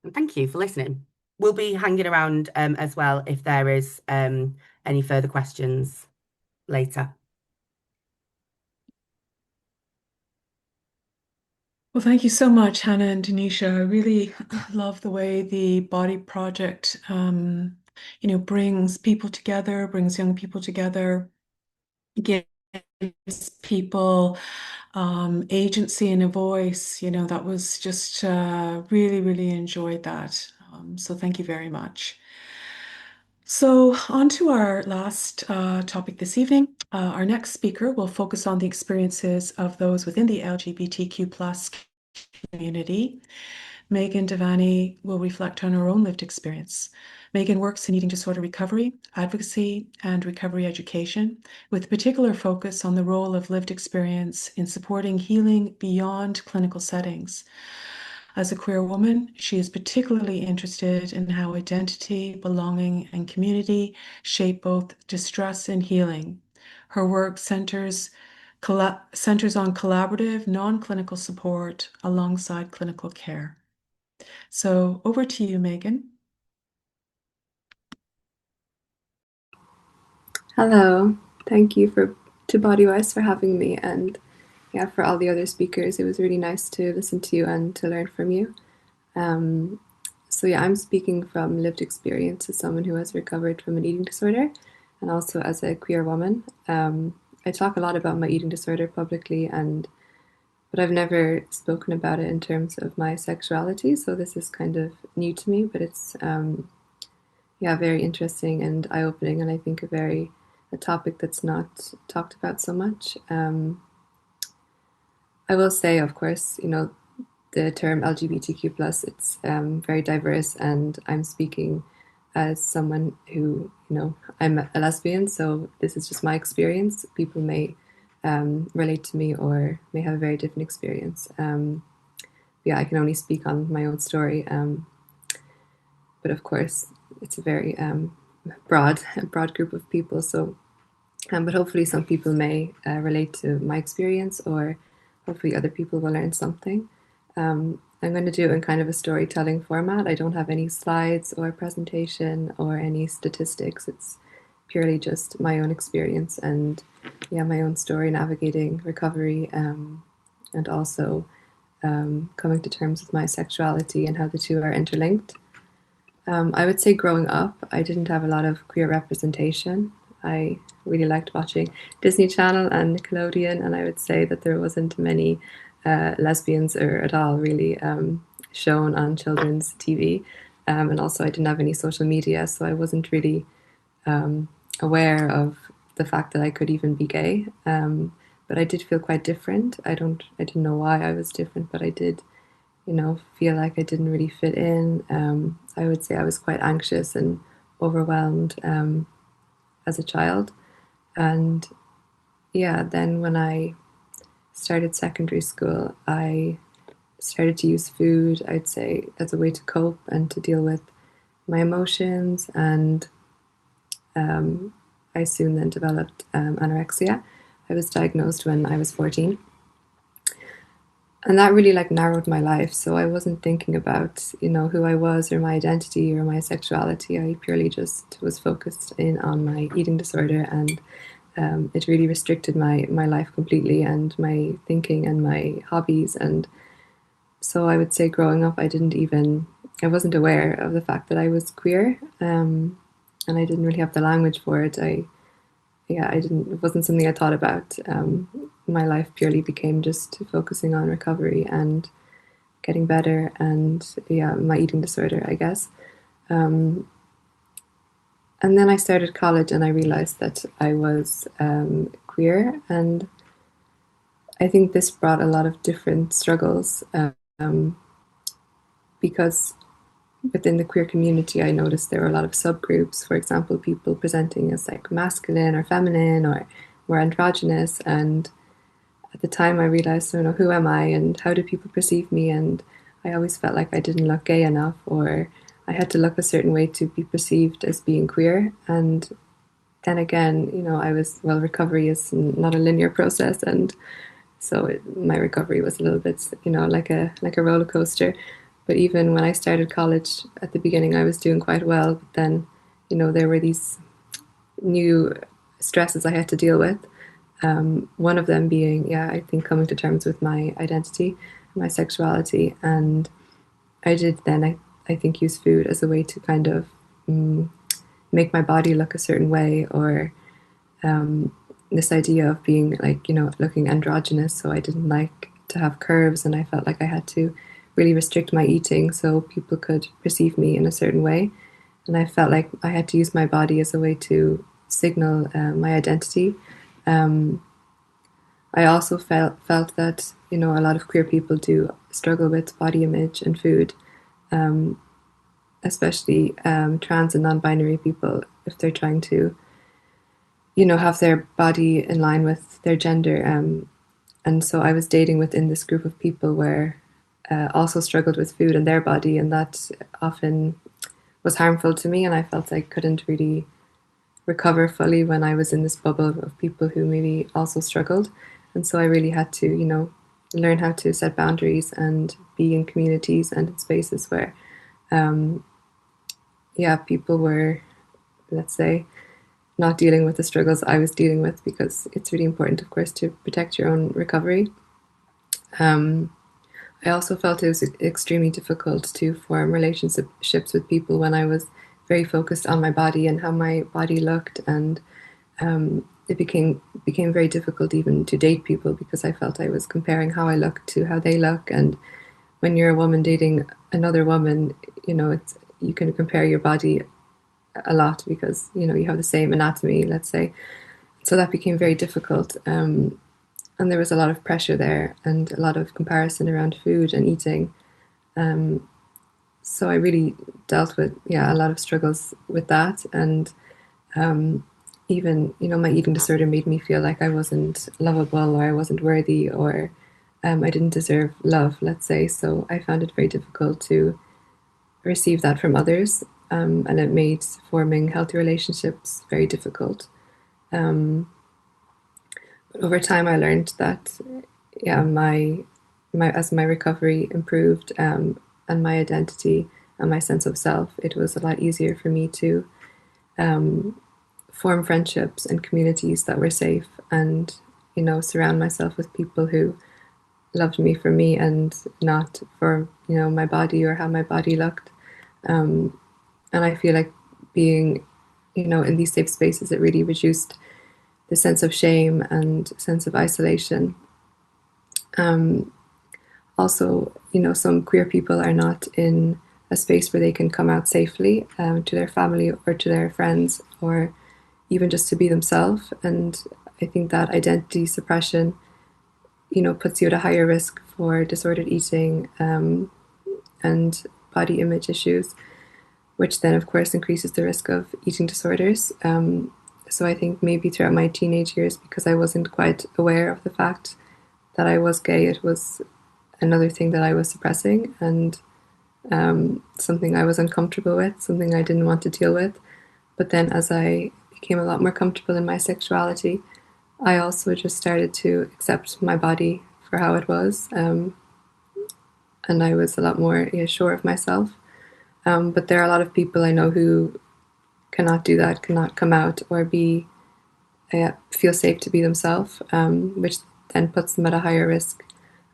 And thank you for listening. We'll be hanging around as well if there is any further questions later. Well, thank you so much, Hannah and Dhanisha. I really love the way the Body Project, brings people together, brings young people together, gives people agency and a voice. That was just really, really enjoyed that. So thank you very much. So on to our last topic this evening. Our next speaker will focus on the experiences of those within the LGBTQ plus community. Megan Devani will reflect on her own lived experience. Megan works in eating disorder recovery, advocacy, and recovery education, with particular focus on the role of lived experience in supporting healing beyond clinical settings. As a queer woman, she is particularly interested in how identity, belonging, and community shape both distress and healing. Her work centers on collaborative, non-clinical support alongside clinical care. So over to you, Megan. Hello, thank you to Bodywhys for having me, and yeah, for all the other speakers. It was really nice to listen to you and to learn from you. So yeah, I'm speaking from lived experience as someone who has recovered from an eating disorder, and also as a queer woman. I talk a lot about my eating disorder publicly, but I've never spoken about it in terms of my sexuality. So this is kind of new to me, but it's yeah, very interesting and eye-opening, and I think a topic that's not talked about so much. I will say, of course, the term LGBTQ+, it's very diverse, and I'm speaking as someone who, I'm a lesbian, so this is just my experience. People may relate to me or may have a very different experience. Yeah, I can only speak on my own story, but of course, it's a very broad group of people. So, but hopefully, some people may relate to my experience, or hopefully, other people will learn something. I'm going to do it in kind of a storytelling format. I don't have any slides or presentation or any statistics. It's purely just my own experience and my own story navigating recovery, and also coming to terms with my sexuality and how the two are interlinked. I would say growing up, I didn't have a lot of queer representation. I really liked watching Disney Channel and Nickelodeon, and I would say that there wasn't many lesbians or at all really shown on children's TV. And also I didn't have any social media, so I wasn't really aware of the fact that I could even be gay. But I did feel quite different. I didn't know why I was different, but I did, feel like I didn't really fit in. I would say I was quite anxious and overwhelmed as a child. And yeah, then when I started secondary school, I started to use food, I'd say, as a way to cope and to deal with my emotions. And I soon then developed anorexia. I was diagnosed when I was 14. And that really narrowed my life. So I wasn't thinking about, who I was or my identity or my sexuality. I purely just was focused in on my eating disorder, and it really restricted my life completely and my thinking and my hobbies. And so I would say growing up, I wasn't aware of the fact that I was queer, and I didn't really have the language for it. It wasn't something I thought about. My life purely became just focusing on recovery and getting better, and my eating disorder, I guess. And then I started college, and I realized that I was queer, and I think this brought a lot of different struggles, because within the queer community, I noticed there were a lot of subgroups. For example, people presenting as masculine or feminine or more androgynous. And at the time, I realized, who am I and how do people perceive me? And I always felt like I didn't look gay enough, or I had to look a certain way to be perceived as being queer. And then again, recovery is not a linear process, and so my recovery was a little bit, like a roller coaster. But even when I started college at the beginning, I was doing quite well. But then, there were these new stresses I had to deal with. One of them being, I think coming to terms with my identity, my sexuality. And I did then, I think, use food as a way to kind of make my body look a certain way, or this idea of being looking androgynous. So I didn't like to have curves, and I felt like I had to really restrict my eating so people could perceive me in a certain way. And I felt like I had to use my body as a way to signal my identity. I also felt that, a lot of queer people do struggle with body image and food, especially trans and non-binary people, if they're trying to, have their body in line with their gender. And so I was dating within this group of people where also struggled with food and their body, and that often was harmful to me, and I felt I couldn't really recover fully when I was in this bubble of people who maybe also struggled. And so I really had to, learn how to set boundaries and be in communities and in spaces where, people were, let's say, not dealing with the struggles I was dealing with, because it's really important, of course, to protect your own recovery. I also felt it was extremely difficult to form relationships with people when I was very focused on my body and how my body looked, and it became very difficult even to date people, because I felt I was comparing how I looked to how they look. And when you're a woman dating another woman, you can compare your body a lot, because you have the same anatomy, let's say. So that became very difficult. And there was a lot of pressure there and a lot of comparison around food and eating. So I really dealt with, a lot of struggles with that. And even, my eating disorder made me feel like I wasn't lovable, or I wasn't worthy, or I didn't deserve love, let's say. So I found it very difficult to receive that from others. And it made forming healthy relationships very difficult. But over time, I learned that, as my recovery improved, and my identity and my sense of self, it was a lot easier for me to form friendships and communities that were safe, and surround myself with people who loved me for me and not for my body or how my body looked. And I feel like being in these safe spaces, it really reduced the sense of shame and sense of isolation. Also, some queer people are not in a space where they can come out safely to their family or to their friends, or even just to be themselves. And I think that identity suppression, puts you at a higher risk for disordered eating and body image issues, which then, of course, increases the risk of eating disorders. So I think maybe throughout my teenage years, because I wasn't quite aware of the fact that I was gay, it was another thing that I was suppressing, and something I was uncomfortable with, something I didn't want to deal with. But then as I became a lot more comfortable in my sexuality, I also just started to accept my body for how it was. And I was a lot more sure of myself. But there are a lot of people I know who cannot do that, cannot come out or feel safe to be themselves, which then puts them at a higher risk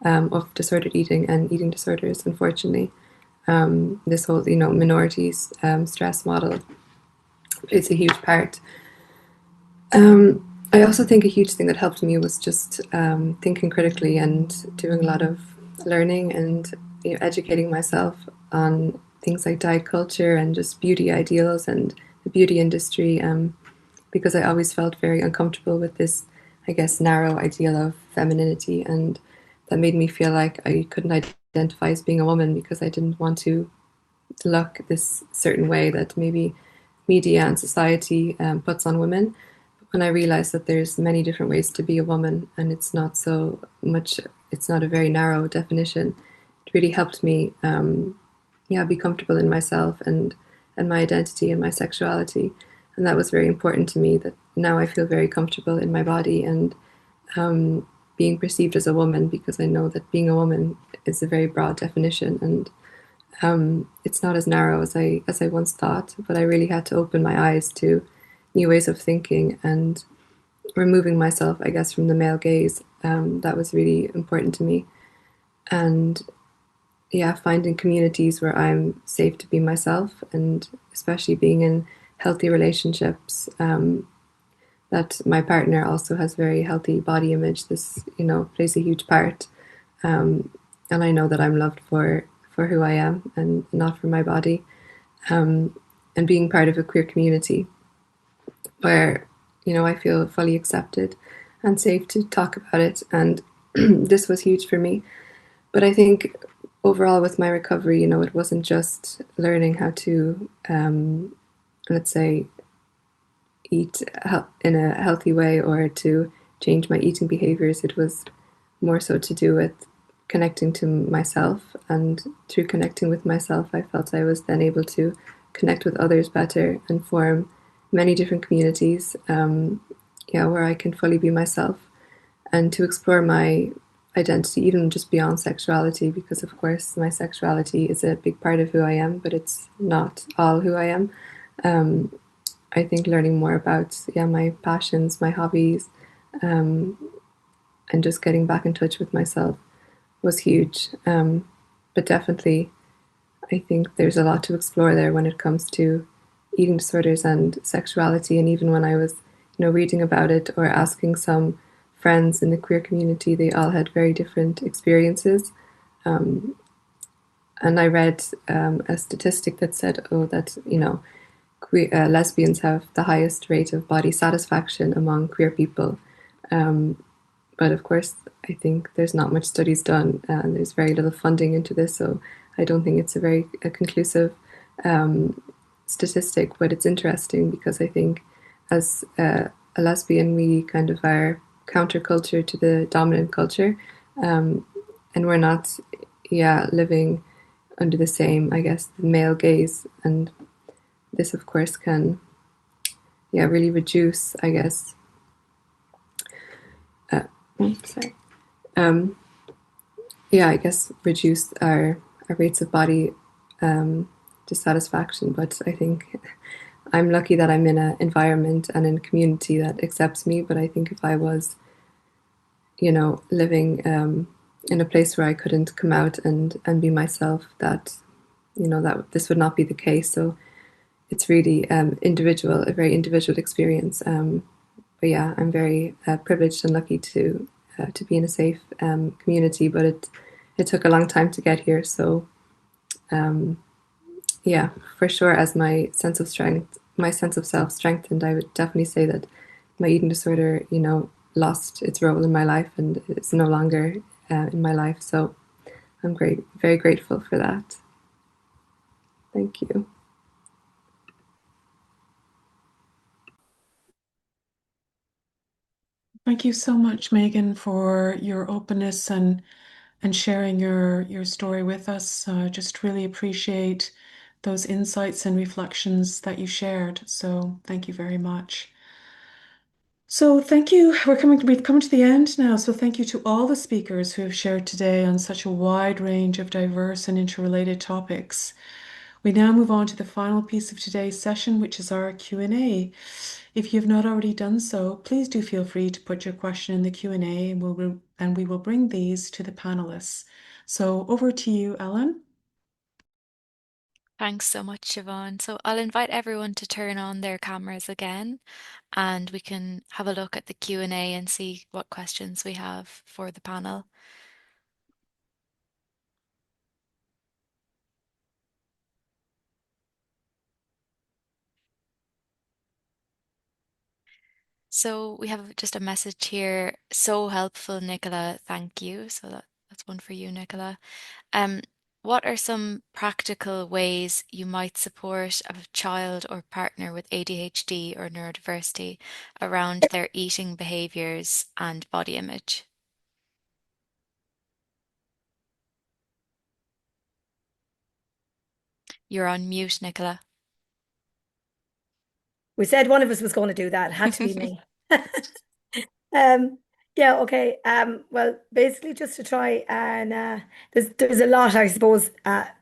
of disordered eating and eating disorders, unfortunately. This whole, minorities stress model plays a huge part. I also think a huge thing that helped me was just thinking critically and doing a lot of learning and educating myself on things like diet culture and just beauty ideals and the beauty industry, because I always felt very uncomfortable with this, I guess, narrow ideal of femininity, and that made me feel like I couldn't identify as being a woman, because I didn't want to look this certain way that maybe media and society puts on women. When I realized that there's many different ways to be a woman, and it's not a very narrow definition, it really helped me be comfortable in myself and my identity and my sexuality. And that was very important to me, that now I feel very comfortable in my body and being perceived as a woman, because I know that being a woman is a very broad definition, and it's not as narrow as I once thought. But I really had to open my eyes to new ways of thinking and removing myself, I guess, from the male gaze. That was really important to me. And finding communities where I'm safe to be myself, and especially being in healthy relationships, that my partner also has very healthy body image. This, plays a huge part. And I know that I'm loved for who I am and not for my body. And being part of a queer community where, I feel fully accepted and safe to talk about it. And this was huge for me. But I think overall with my recovery, it wasn't just learning how to, let's say, eat in a healthy way or to change my eating behaviors. It was more so to do with connecting to myself, and through connecting with myself, I felt I was then able to connect with others better and form many different communities, where I can fully be myself and to explore my identity, even just beyond sexuality, because of course my sexuality is a big part of who I am, but it's not all who I am. I think learning more about my passions, my hobbies, and just getting back in touch with myself was huge. But definitely, I think there's a lot to explore there when it comes to eating disorders and sexuality. And even when I was, reading about it or asking some friends in the queer community, they all had very different experiences. And I read a statistic that said, that, lesbians have the highest rate of body satisfaction among queer people. But of course, I think there's not much studies done, and there's very little funding into this, so I don't think it's a very conclusive statistic, but it's interesting because I think as a lesbian, we kind of are counterculture to the dominant culture, and we're not, living under the same, I guess, the male gaze, and this, of course, can, really reduce, I guess, I guess reduce our rates of body dissatisfaction. But I think I'm lucky that I'm in an environment and in a community that accepts me. But I think if I was, living in a place where I couldn't come out and be myself, that, that this would not be the case. So it's really individual, a very individual experience. But yeah, I'm very privileged and lucky to be in a safe community, but it took a long time to get here. So for sure, as my sense of self strengthened, I would definitely say that my eating disorder, lost its role in my life and it's no longer in my life. So I'm very grateful for that. Thank you. Thank you so much, Megan, for your openness and sharing your story with us. Just really appreciate those insights and reflections that you shared. So thank you very much. So thank you. We've come to the end now. So thank you to all the speakers who have shared today on such a wide range of diverse and interrelated topics. We now move on to the final piece of today's session, which is our Q&A. If you have not already done so, please do feel free to put your question in the Q&A and we will bring these to the panelists. So over to you, Ellen. Thanks so much, Siobhan. So I'll invite everyone to turn on their cameras again, and we can have a look at the Q&A and see what questions we have for the panel. So we have just a message here. So helpful, Nicola. Thank you. So that's one for you, Nicola. What are some practical ways you might support a child or partner with ADHD or neurodiversity around their eating behaviors and body image? You're on mute, Nicola. We said one of us was going to do that. It had to be me. Okay. Well, basically, just to try and there's a lot, I suppose,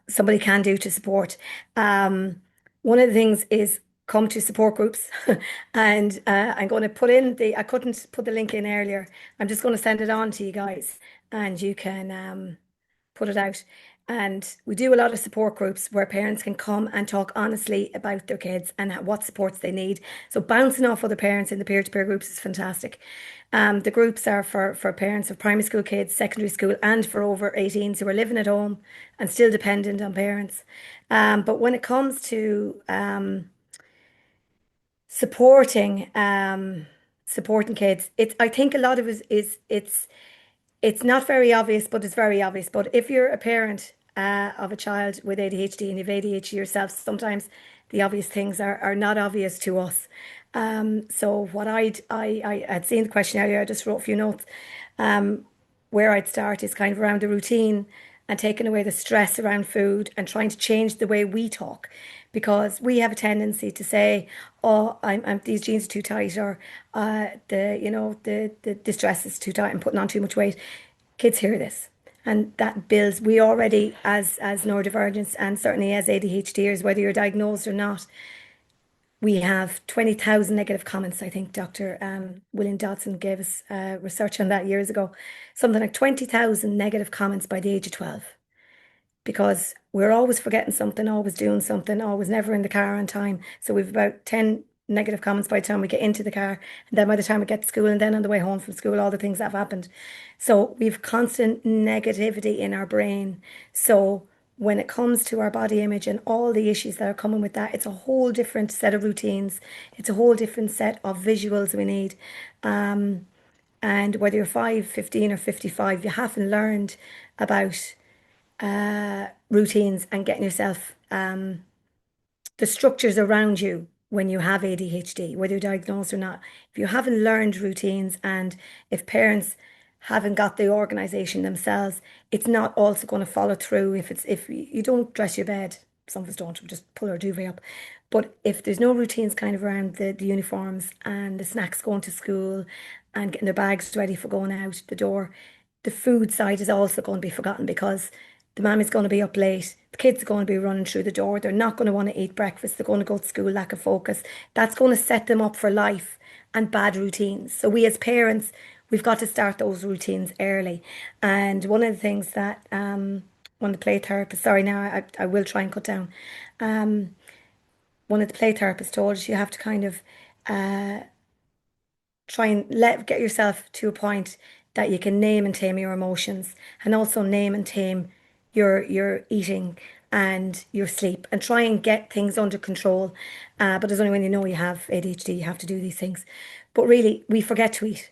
somebody can do to support. One of the things is come to support groups, and I'm going to put in I couldn't put the link in earlier. I'm just going to send it on to you guys, and you can put it out. And we do a lot of support groups where parents can come and talk honestly about their kids and what supports they need. So bouncing off other parents in the peer-to-peer groups is fantastic. The groups are for parents of primary school kids, secondary school, and for over 18s who are living at home and still dependent on parents. But when it comes to supporting kids, I think a lot of it is it's not very obvious, but it's very obvious. But if you're a parent of a child with ADHD and you've ADHD yourself, sometimes the obvious things are not obvious to us. So what I had seen the question earlier, I just wrote a few notes. where I'd start is kind of around the routine and taking away the stress around food and trying to change the way we talk, because we have a tendency to say, "Oh, I'm these jeans are too tight," or this dress is too tight. I'm putting on too much weight." Kids hear this, and that builds. We already, as neurodivergents and certainly as ADHDers, whether you're diagnosed or not, we have 20,000 negative comments. I think Dr. William Dodson gave us research on that years ago. Something like 20,000 negative comments by the age of 12. Because we're always forgetting something, always doing something, always never in the car on time. So we've about 10 negative comments by the time we get into the car, and then by the time we get to school, and then on the way home from school, all the things that have happened. So we've constant negativity in our brain. So when it comes to our body image and all the issues that are coming with that, it's a whole different set of routines. It's a whole different set of visuals we need. And whether you're 5, 15 or 55, you haven't learned about routines and getting yourself the structures around you when you have ADHD, whether you're diagnosed or not. If you haven't learned routines, and if parents haven't got the organization themselves, it's not also going to follow through. If you don't dress your bed, some of us don't, we just pull our duvet up. But if there's no routines kind of around the uniforms and the snacks going to school and getting their bags ready for going out the door, the food side is also going to be forgotten, because the mum is going to be up late. The kids are going to be running through the door. They're not going to want to eat breakfast. They're going to go to school, lack of focus. That's going to set them up for life and bad routines. So we as parents, we've got to start those routines early. And one of the things that one of the play therapists, sorry now, I will try and cut down. One of the play therapists told us you have to kind of try and get yourself to a point that you can name and tame your emotions, and also name and tame your eating and your sleep, and try and get things under control. But it's only when you know you have ADHD you have to do these things. But really, we forget to eat,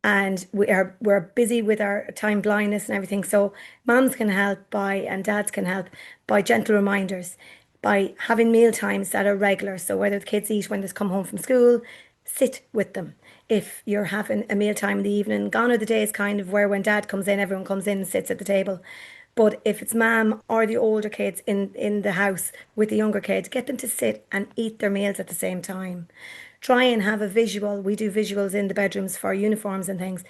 and we're busy with our time blindness and everything. So moms can help by, and dads can help by gentle reminders, by having meal times that are regular. So whether the kids eat when they come home from school, sit with them. If you're having a meal time in the evening, gone are the days kind of where when dad comes in, everyone comes in and sits at the table. But if it's mom or the older kids in the house with the younger kids, get them to sit and eat their meals at the same time. Try and have a visual. We do visuals in the bedrooms for uniforms and things.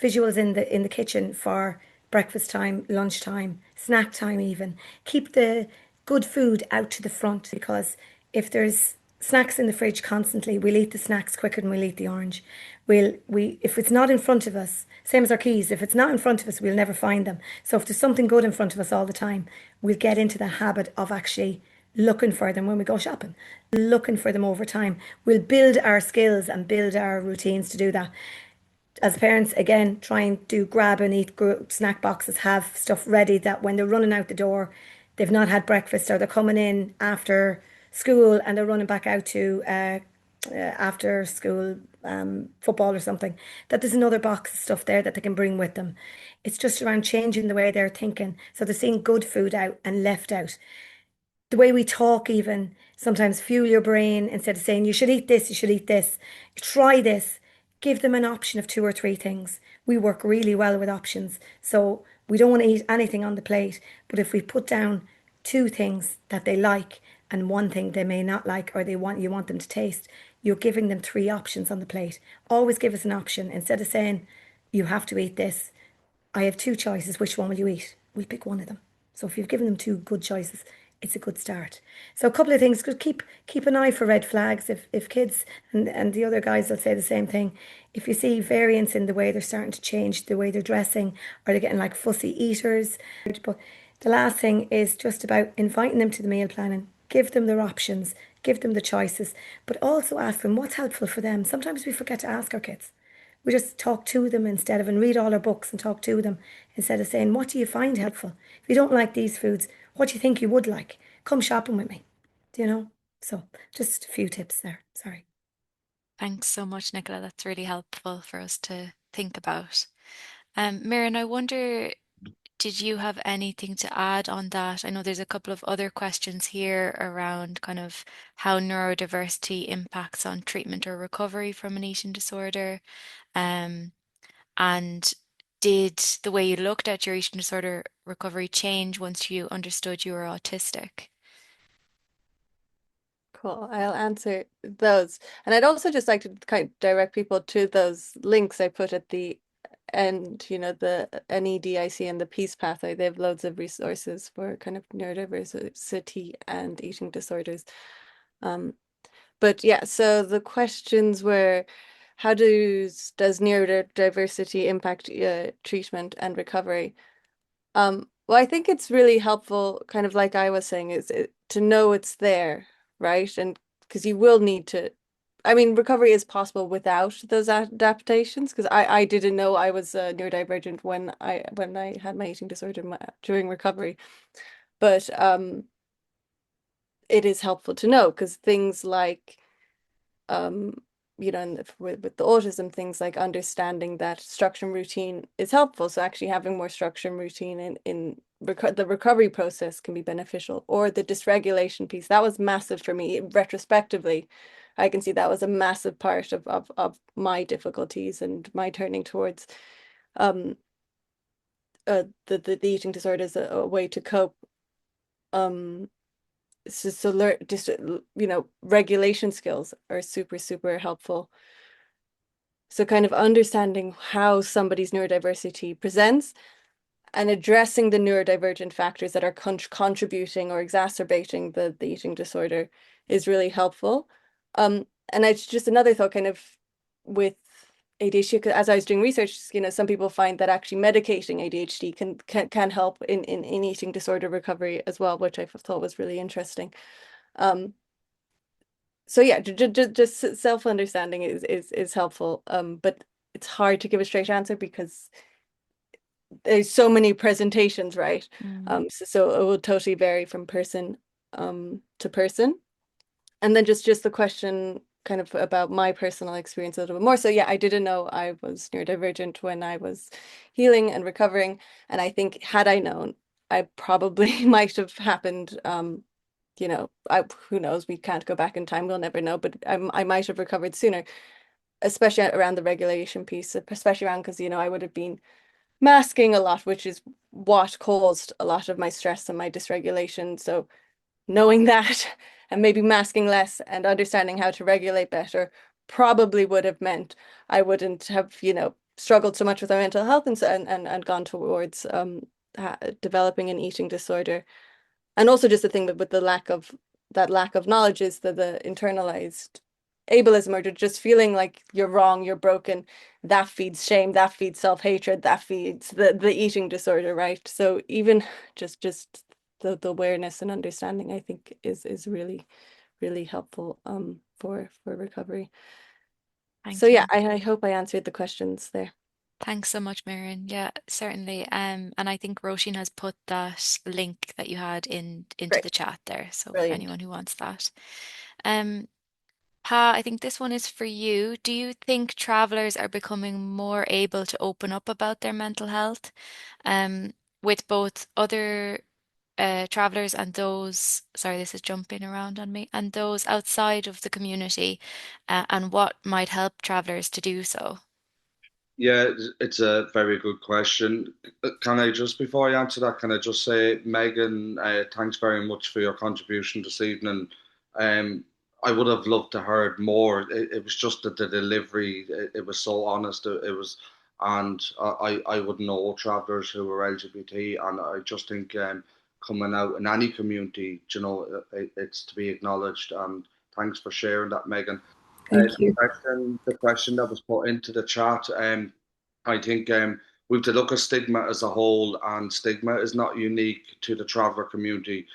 Visuals in the kitchen for breakfast time, lunch time, snack time even. Keep the good food out to the front, because if there's snacks in the fridge constantly, we'll eat the snacks quicker than we'll eat the orange. If it's not in front of us, same as our keys, if it's not in front of us, we'll never find them. So if there's something good in front of us all the time, we'll get into the habit of actually looking for them when we go shopping, looking for them over time. We'll build our skills and build our routines to do that. As parents, again, try and do grab and eat snack boxes, have stuff ready that when they're running out the door, they've not had breakfast, or they're coming in after school and they're running back out to after school football or something, that there's another box of stuff there that they can bring with them. It's just around changing the way they're thinking. So they're seeing good food out and left out. The way we talk even sometimes fuel your brain. Instead of saying you should eat this, you should eat this, try this. Give them an option of 2 or 3 things. We work really well with options. So we don't want to eat anything on the plate, but if we put down 2 things that they like and 1 thing they may not like, or you want them to taste, you're giving them 3 options on the plate. Always give us an option. Instead of saying you have to eat this, I have 2 choices, which one will you eat? We'll pick one of them. So if you've given them 2 good choices, it's a good start. So a couple of things, keep an eye for red flags. If kids and the other guys will say the same thing. If you see variance in the way they're starting to change the way they're dressing, or they're getting like fussy eaters. But the last thing is just about inviting them to the meal planning. Give them their options, give them the choices, but also ask them what's helpful for them. Sometimes we forget to ask our kids. We just talk to them instead of, and read all our books and talk to them instead of saying, what do you find helpful? If you don't like these foods, what do you think you would like? Come shopping with me. Do you know? So just a few tips there. Sorry. Thanks so much, Nicola. That's really helpful for us to think about. Mirin, I wonder, did you have anything to add on that? I know there's a couple of other questions here around kind of how neurodiversity impacts on treatment or recovery from an eating disorder. And did the way you looked at your eating disorder recovery change once you understood you were autistic? Cool. I'll answer those. And I'd also just like to kind of direct people to those links I put at the end, you know, the NEDIC and the Peace Pathway. They have loads of resources for kind of neurodiversity and eating disorders. But yeah, so the questions were, how does neurodiversity impact treatment and recovery? Well, I think it's really helpful, kind of like I was saying, to know it's there, right? And because you will need to, I mean, recovery is possible without those adaptations. Because I didn't know I was neurodivergent when I had my eating disorder during recovery, but it is helpful to know because things like you know, and with the autism, things like understanding that structure and routine is helpful. So actually having more structure and routine in the recovery process can be beneficial. Or the dysregulation piece, that was massive for me. Retrospectively, I can see that was a massive part of my difficulties and my turning towards the eating disorder as a way to cope. So learn just, you know, regulation skills are super helpful. So kind of understanding how somebody's neurodiversity presents and addressing the neurodivergent factors that are contributing or exacerbating the eating disorder is really helpful. And it's just another thought kind of with ADHD, 'cause as I was doing research, you know, some people find that actually medicating ADHD can help in eating disorder recovery as well, which I thought was really interesting. So yeah, just self-understanding is helpful. But it's hard to give a straight answer because there's so many presentations, right? So it will totally vary from person to person. And then just the question kind of about my personal experience a little bit more. So yeah, I didn't know I was neurodivergent when I was healing and recovering. And I think had I known, I probably might have happened, you know, who knows, we can't go back in time, we'll never know, but I might have recovered sooner, especially around the regulation piece, especially around because, you know, I would have been masking a lot, which is what caused a lot of my stress and my dysregulation. So knowing that and maybe masking less and understanding how to regulate better probably would have meant I wouldn't have, you know, struggled so much with my mental health and gone towards developing an eating disorder. And also just the thing with the lack of knowledge is the internalized ableism, or just feeling like you're wrong, you're broken, that feeds shame, that feeds self-hatred, that feeds the eating disorder, right? So even just the awareness and understanding, I think is really helpful for recovery. So yeah, I hope I answered the questions there. Thanks so much, Mirin. Yeah, certainly. And I think Roisin has put that link that you had into Great. the chat there. So for Brilliant. anyone who wants that. Pa, I think this one is for you. Do you think travelers are becoming more able to open up about their mental health, with both other travelers and those, sorry, this is jumping around on me, and those outside of the community, and what might help travelers to do so? Yeah, it's a very good question. Can I just, before I answer that, can I just say, Megan, thanks very much for your contribution this evening. I would have loved to heard more. It was just that the delivery, it was so honest. It was, and I would know travellers who were LGBT, and I just think coming out in any community, you know, it's to be acknowledged. And thanks for sharing that, Megan. Thank you. The question that was put into the chat, I think we have to look at stigma as a whole, and stigma is not unique to the traveller community.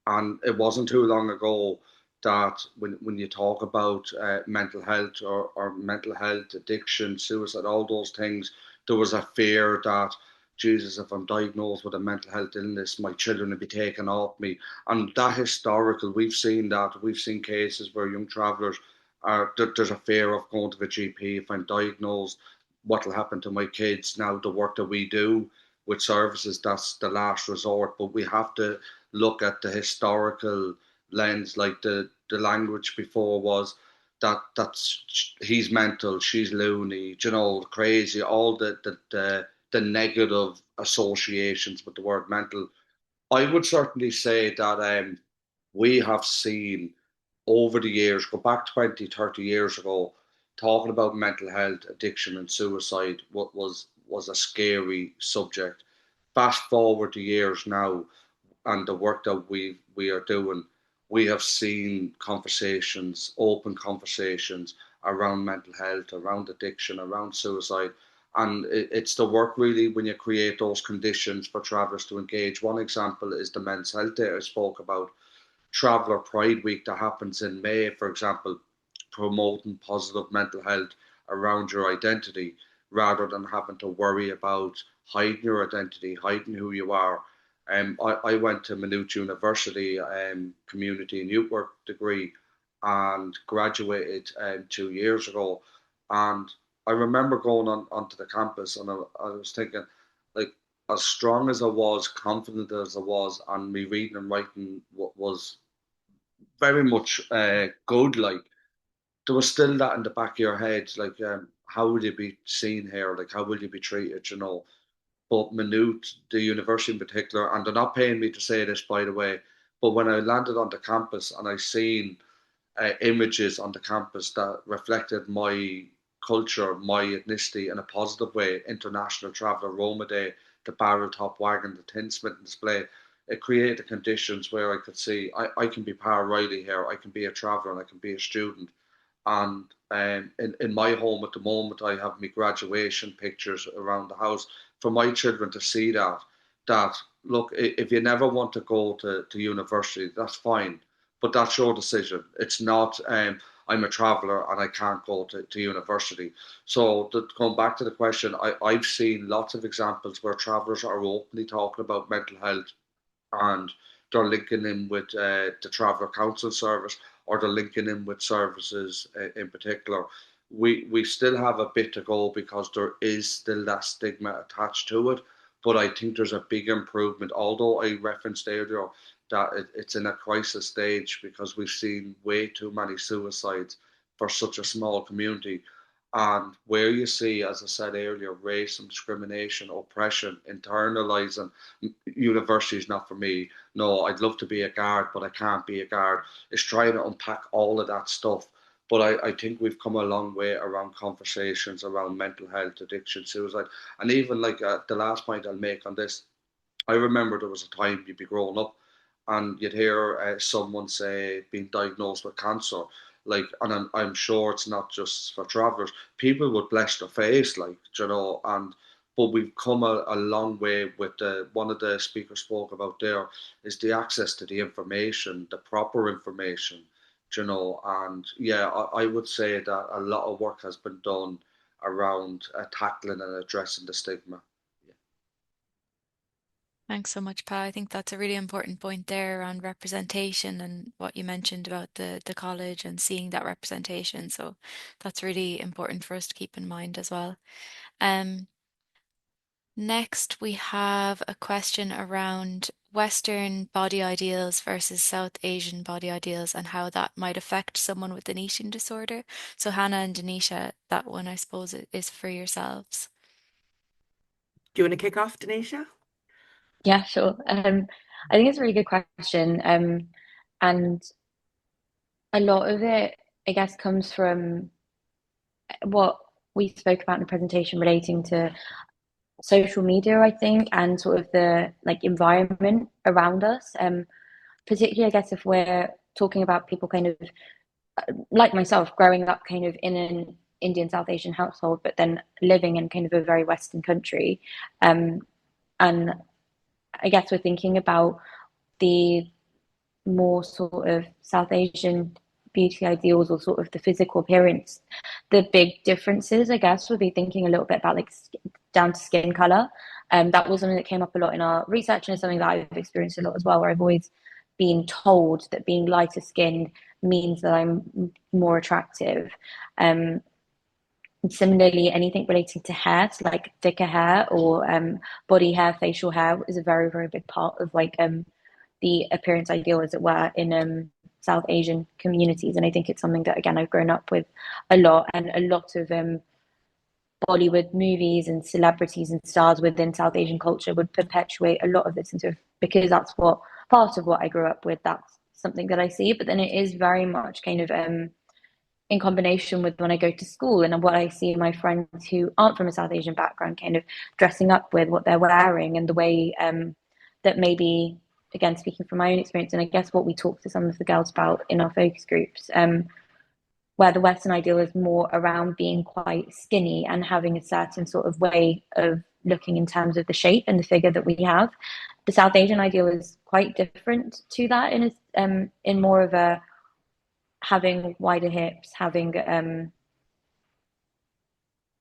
And it wasn't too long ago that when you talk about mental health or mental health, addiction, suicide, all those things, there was a fear that, Jesus, if I'm diagnosed with a mental health illness, my children will be taken off me. And that historical, we've seen that. We've seen cases where young travellers there's a fear of going to the GP. If I'm diagnosed, what will happen to my kids? Now, the work that we do with services, that's the last resort. But we have to look at the historical lens, like the language before was that's he's mental, she's loony, you know, crazy, all the the negative associations with the word mental. I would certainly say that we have seen over the years, go back 20, 30 years ago, talking about mental health, addiction, and suicide was a scary subject. Fast forward the years now, and the work that we are doing, we have seen conversations, open conversations around mental health, around addiction, around suicide. And it's the work really when you create those conditions for travellers to engage. One example is the Men's Health Day I spoke about, Traveller Pride Week that happens in May, for example, promoting positive mental health around your identity rather than having to worry about hiding your identity, hiding who you are. I went to Maynooth University community and youth work degree and graduated 2 years ago. And I remember going onto the campus and I was thinking, like, as strong as I was, confident as I was, and me reading and writing was very much good. Like, there was still that in the back of your head, like, how will you be seen here? Like, how will you be treated? You know. But Maynooth, the university in particular, and they're not paying me to say this, by the way, but when I landed on the campus and I seen images on the campus that reflected my culture, my ethnicity in a positive way, International Traveller Roma Day, the barrel top wagon, the tinsmith display, it created conditions where I could see I can be Para Riley here, I can be a traveller and I can be a student. And in my home at the moment, I have my graduation pictures around the house for my children to see that look, if you never want to go to university, that's fine, but that's your decision. It's not I'm a traveller and I can't go to university. So going back to the question, I've seen lots of examples where travellers are openly talking about mental health and they're linking in with the Traveller Council service or they're linking in with services in particular. We still have a bit to go because there is still that stigma attached to it, but I think there's a big improvement. Although I referenced earlier that it's in a crisis stage because we've seen way too many suicides for such a small community. And where you see, as I said earlier, race and discrimination, oppression, internalising, university is not for me. No, I'd love to be a guard, but I can't be a guard. It's trying to unpack all of that stuff. But I think we've come a long way around conversations around mental health, addiction, suicide. And even like the last point I'll make on this, I remember there was a time you'd be growing up and you'd hear someone say being diagnosed with cancer, like, and I'm sure it's not just for travellers. People would bless their face, like, you know, and but we've come a long way with one of the speakers spoke about there is the access to the information, the proper information, you know, and yeah, I would say that a lot of work has been done around tackling and addressing the stigma. Thanks so much, Pa. I think that's a really important point there around representation and what you mentioned about the college and seeing that representation. So that's really important for us to keep in mind as well. Next, we have a question around Western body ideals versus South Asian body ideals and how that might affect someone with an eating disorder. So Hannah and Dhanisha, that one I suppose is for yourselves. Do you want to kick off, Dhanisha? Yeah, sure. I think it's a really good question. And a lot of it, I guess, comes from what we spoke about in the presentation relating to social media, I think, and sort of the like environment around us. Particularly, I guess, if we're talking about people kind of like myself, growing up kind of in an Indian South Asian household, but then living in kind of a very Western country. And I guess we're thinking about the more sort of South Asian beauty ideals or sort of the physical appearance. The big differences, I guess, would be thinking a little bit about like down to skin color. That was something that came up a lot in our research and is something that I've experienced a lot as well, where I've always been told that being lighter skinned means that I'm more attractive. Similarly, anything relating to hair, so like thicker hair or body hair, facial hair is a very, very big part of like the appearance ideal, as it were, in South Asian communities. And I think it's something that, again, I've grown up with a lot, and a lot of Bollywood movies and celebrities and stars within South Asian culture would perpetuate a lot of this, and sort of because that's what part of what I grew up with, that's something that I see. But then it is very much kind of in combination with when I go to school and what I see my friends who aren't from a South Asian background kind of dressing up with, what they're wearing, and the way that maybe, again, speaking from my own experience, and I guess what we talk to some of the girls about in our focus groups, where the Western ideal is more around being quite skinny and having a certain sort of way of looking in terms of the shape and the figure that we have. The South Asian ideal is quite different to that in more of a having wider hips, having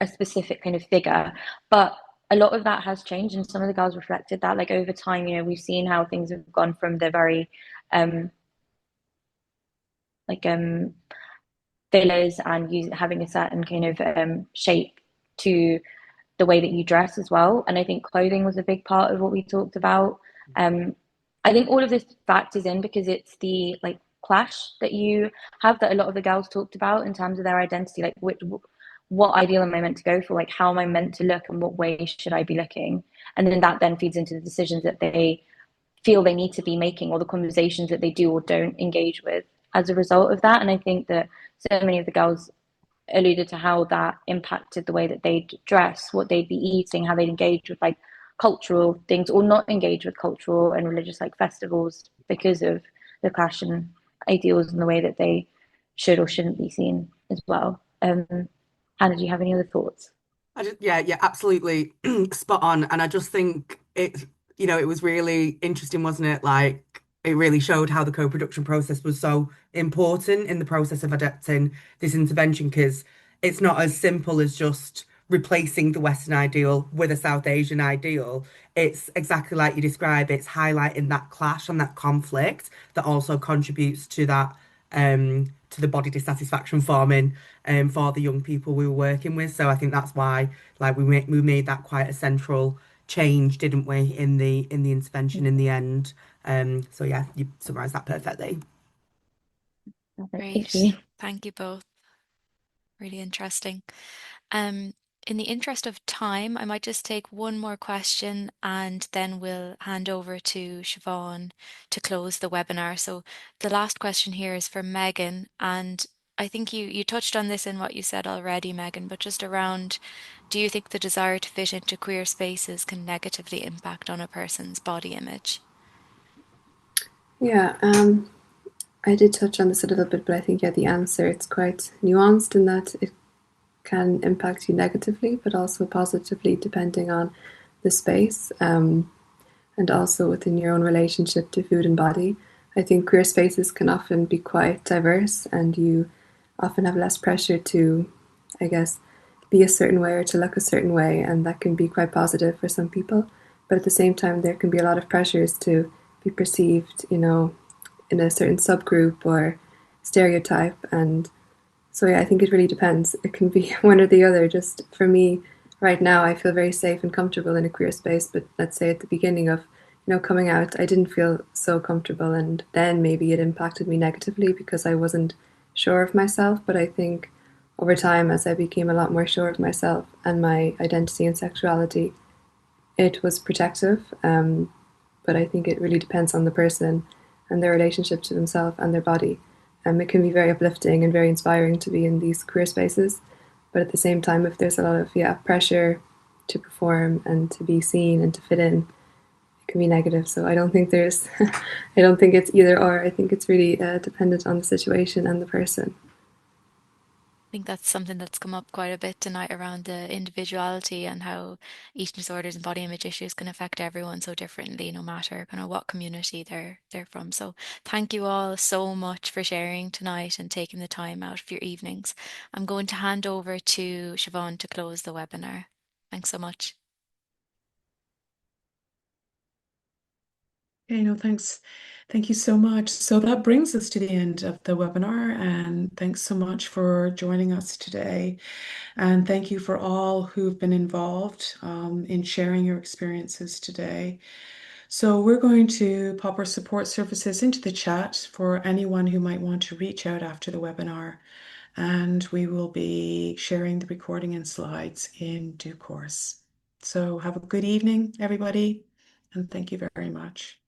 a specific kind of figure. But a lot of that has changed, and some of the girls reflected that. Like over time, we've seen how things have gone from the very fillers and having a certain kind of shape to the way that you dress as well. And I think clothing was a big part of what we talked about. I think all of this factors in because it's the clash that you have that a lot of the girls talked about in terms of their identity, like what ideal am I meant to go for, like how am I meant to look and what way should I be looking, and then that then feeds into the decisions that they feel they need to be making or the conversations that they do or don't engage with as a result of that. And I think that so many of the girls alluded to how that impacted the way that they'd dress, what they'd be eating, how they'd engage with like cultural things or not engage with cultural and religious like festivals because of the clash in ideals and the way that they should or shouldn't be seen as well. Hannah, do you have any other thoughts? Yeah, absolutely spot on. And I just think it was really interesting, wasn't it? Like it really showed how the co-production process was so important in the process of adapting this intervention, because it's not as simple as just replacing the Western ideal with a South Asian ideal. It's exactly like you describe. It's highlighting that clash and that conflict that also contributes to that to the body dissatisfaction forming for the young people we were working with. So I think that's why like we made that quite a central change, didn't we, in the intervention in the end. So yeah, you summarised that perfectly. Thank you. Thank you both. Really interesting. In the interest of time, I might just take one more question and then we'll hand over to Siobhan to close the webinar. So the last question here is for Megan, and I think you touched on this in what you said already, Megan, but just around, do you think the desire to fit into queer spaces can negatively impact on a person's body image? Yeah, I did touch on this a little bit, but I think the answer, it's quite nuanced in that it can impact you negatively, but also positively depending on the space, and also within your own relationship to food and body. I think queer spaces can often be quite diverse, and you often have less pressure to, I guess, be a certain way or to look a certain way, and that can be quite positive for some people. But at the same time, there can be a lot of pressures to be perceived, in a certain subgroup or stereotype. And so I think it really depends. It can be one or the other. Just for me, right now, I feel very safe and comfortable in a queer space. But let's say at the beginning of, coming out, I didn't feel so comfortable, and then maybe it impacted me negatively because I wasn't sure of myself. But I think over time, as I became a lot more sure of myself and my identity and sexuality, it was protective. But I think it really depends on the person and their relationship to themselves and their body. It can be very uplifting and very inspiring to be in these queer spaces. But at the same time, if there's a lot of pressure to perform and to be seen and to fit in, it can be negative. So I don't think I don't think it's either or. I think it's really dependent on the situation and the person. I think that's something that's come up quite a bit tonight around the individuality and how eating disorders and body image issues can affect everyone so differently, no matter kind of what community they're from. So thank you all so much for sharing tonight and taking the time out of your evenings. I'm going to hand over to Siobhan to close the webinar. Thanks so much. Okay, thanks. Thank you so much. So that brings us to the end of the webinar, and thanks so much for joining us today. And thank you for all who've been involved in sharing your experiences today. So we're going to pop our support services into the chat for anyone who might want to reach out after the webinar. And we will be sharing the recording and slides in due course. So have a good evening, everybody, and thank you very much.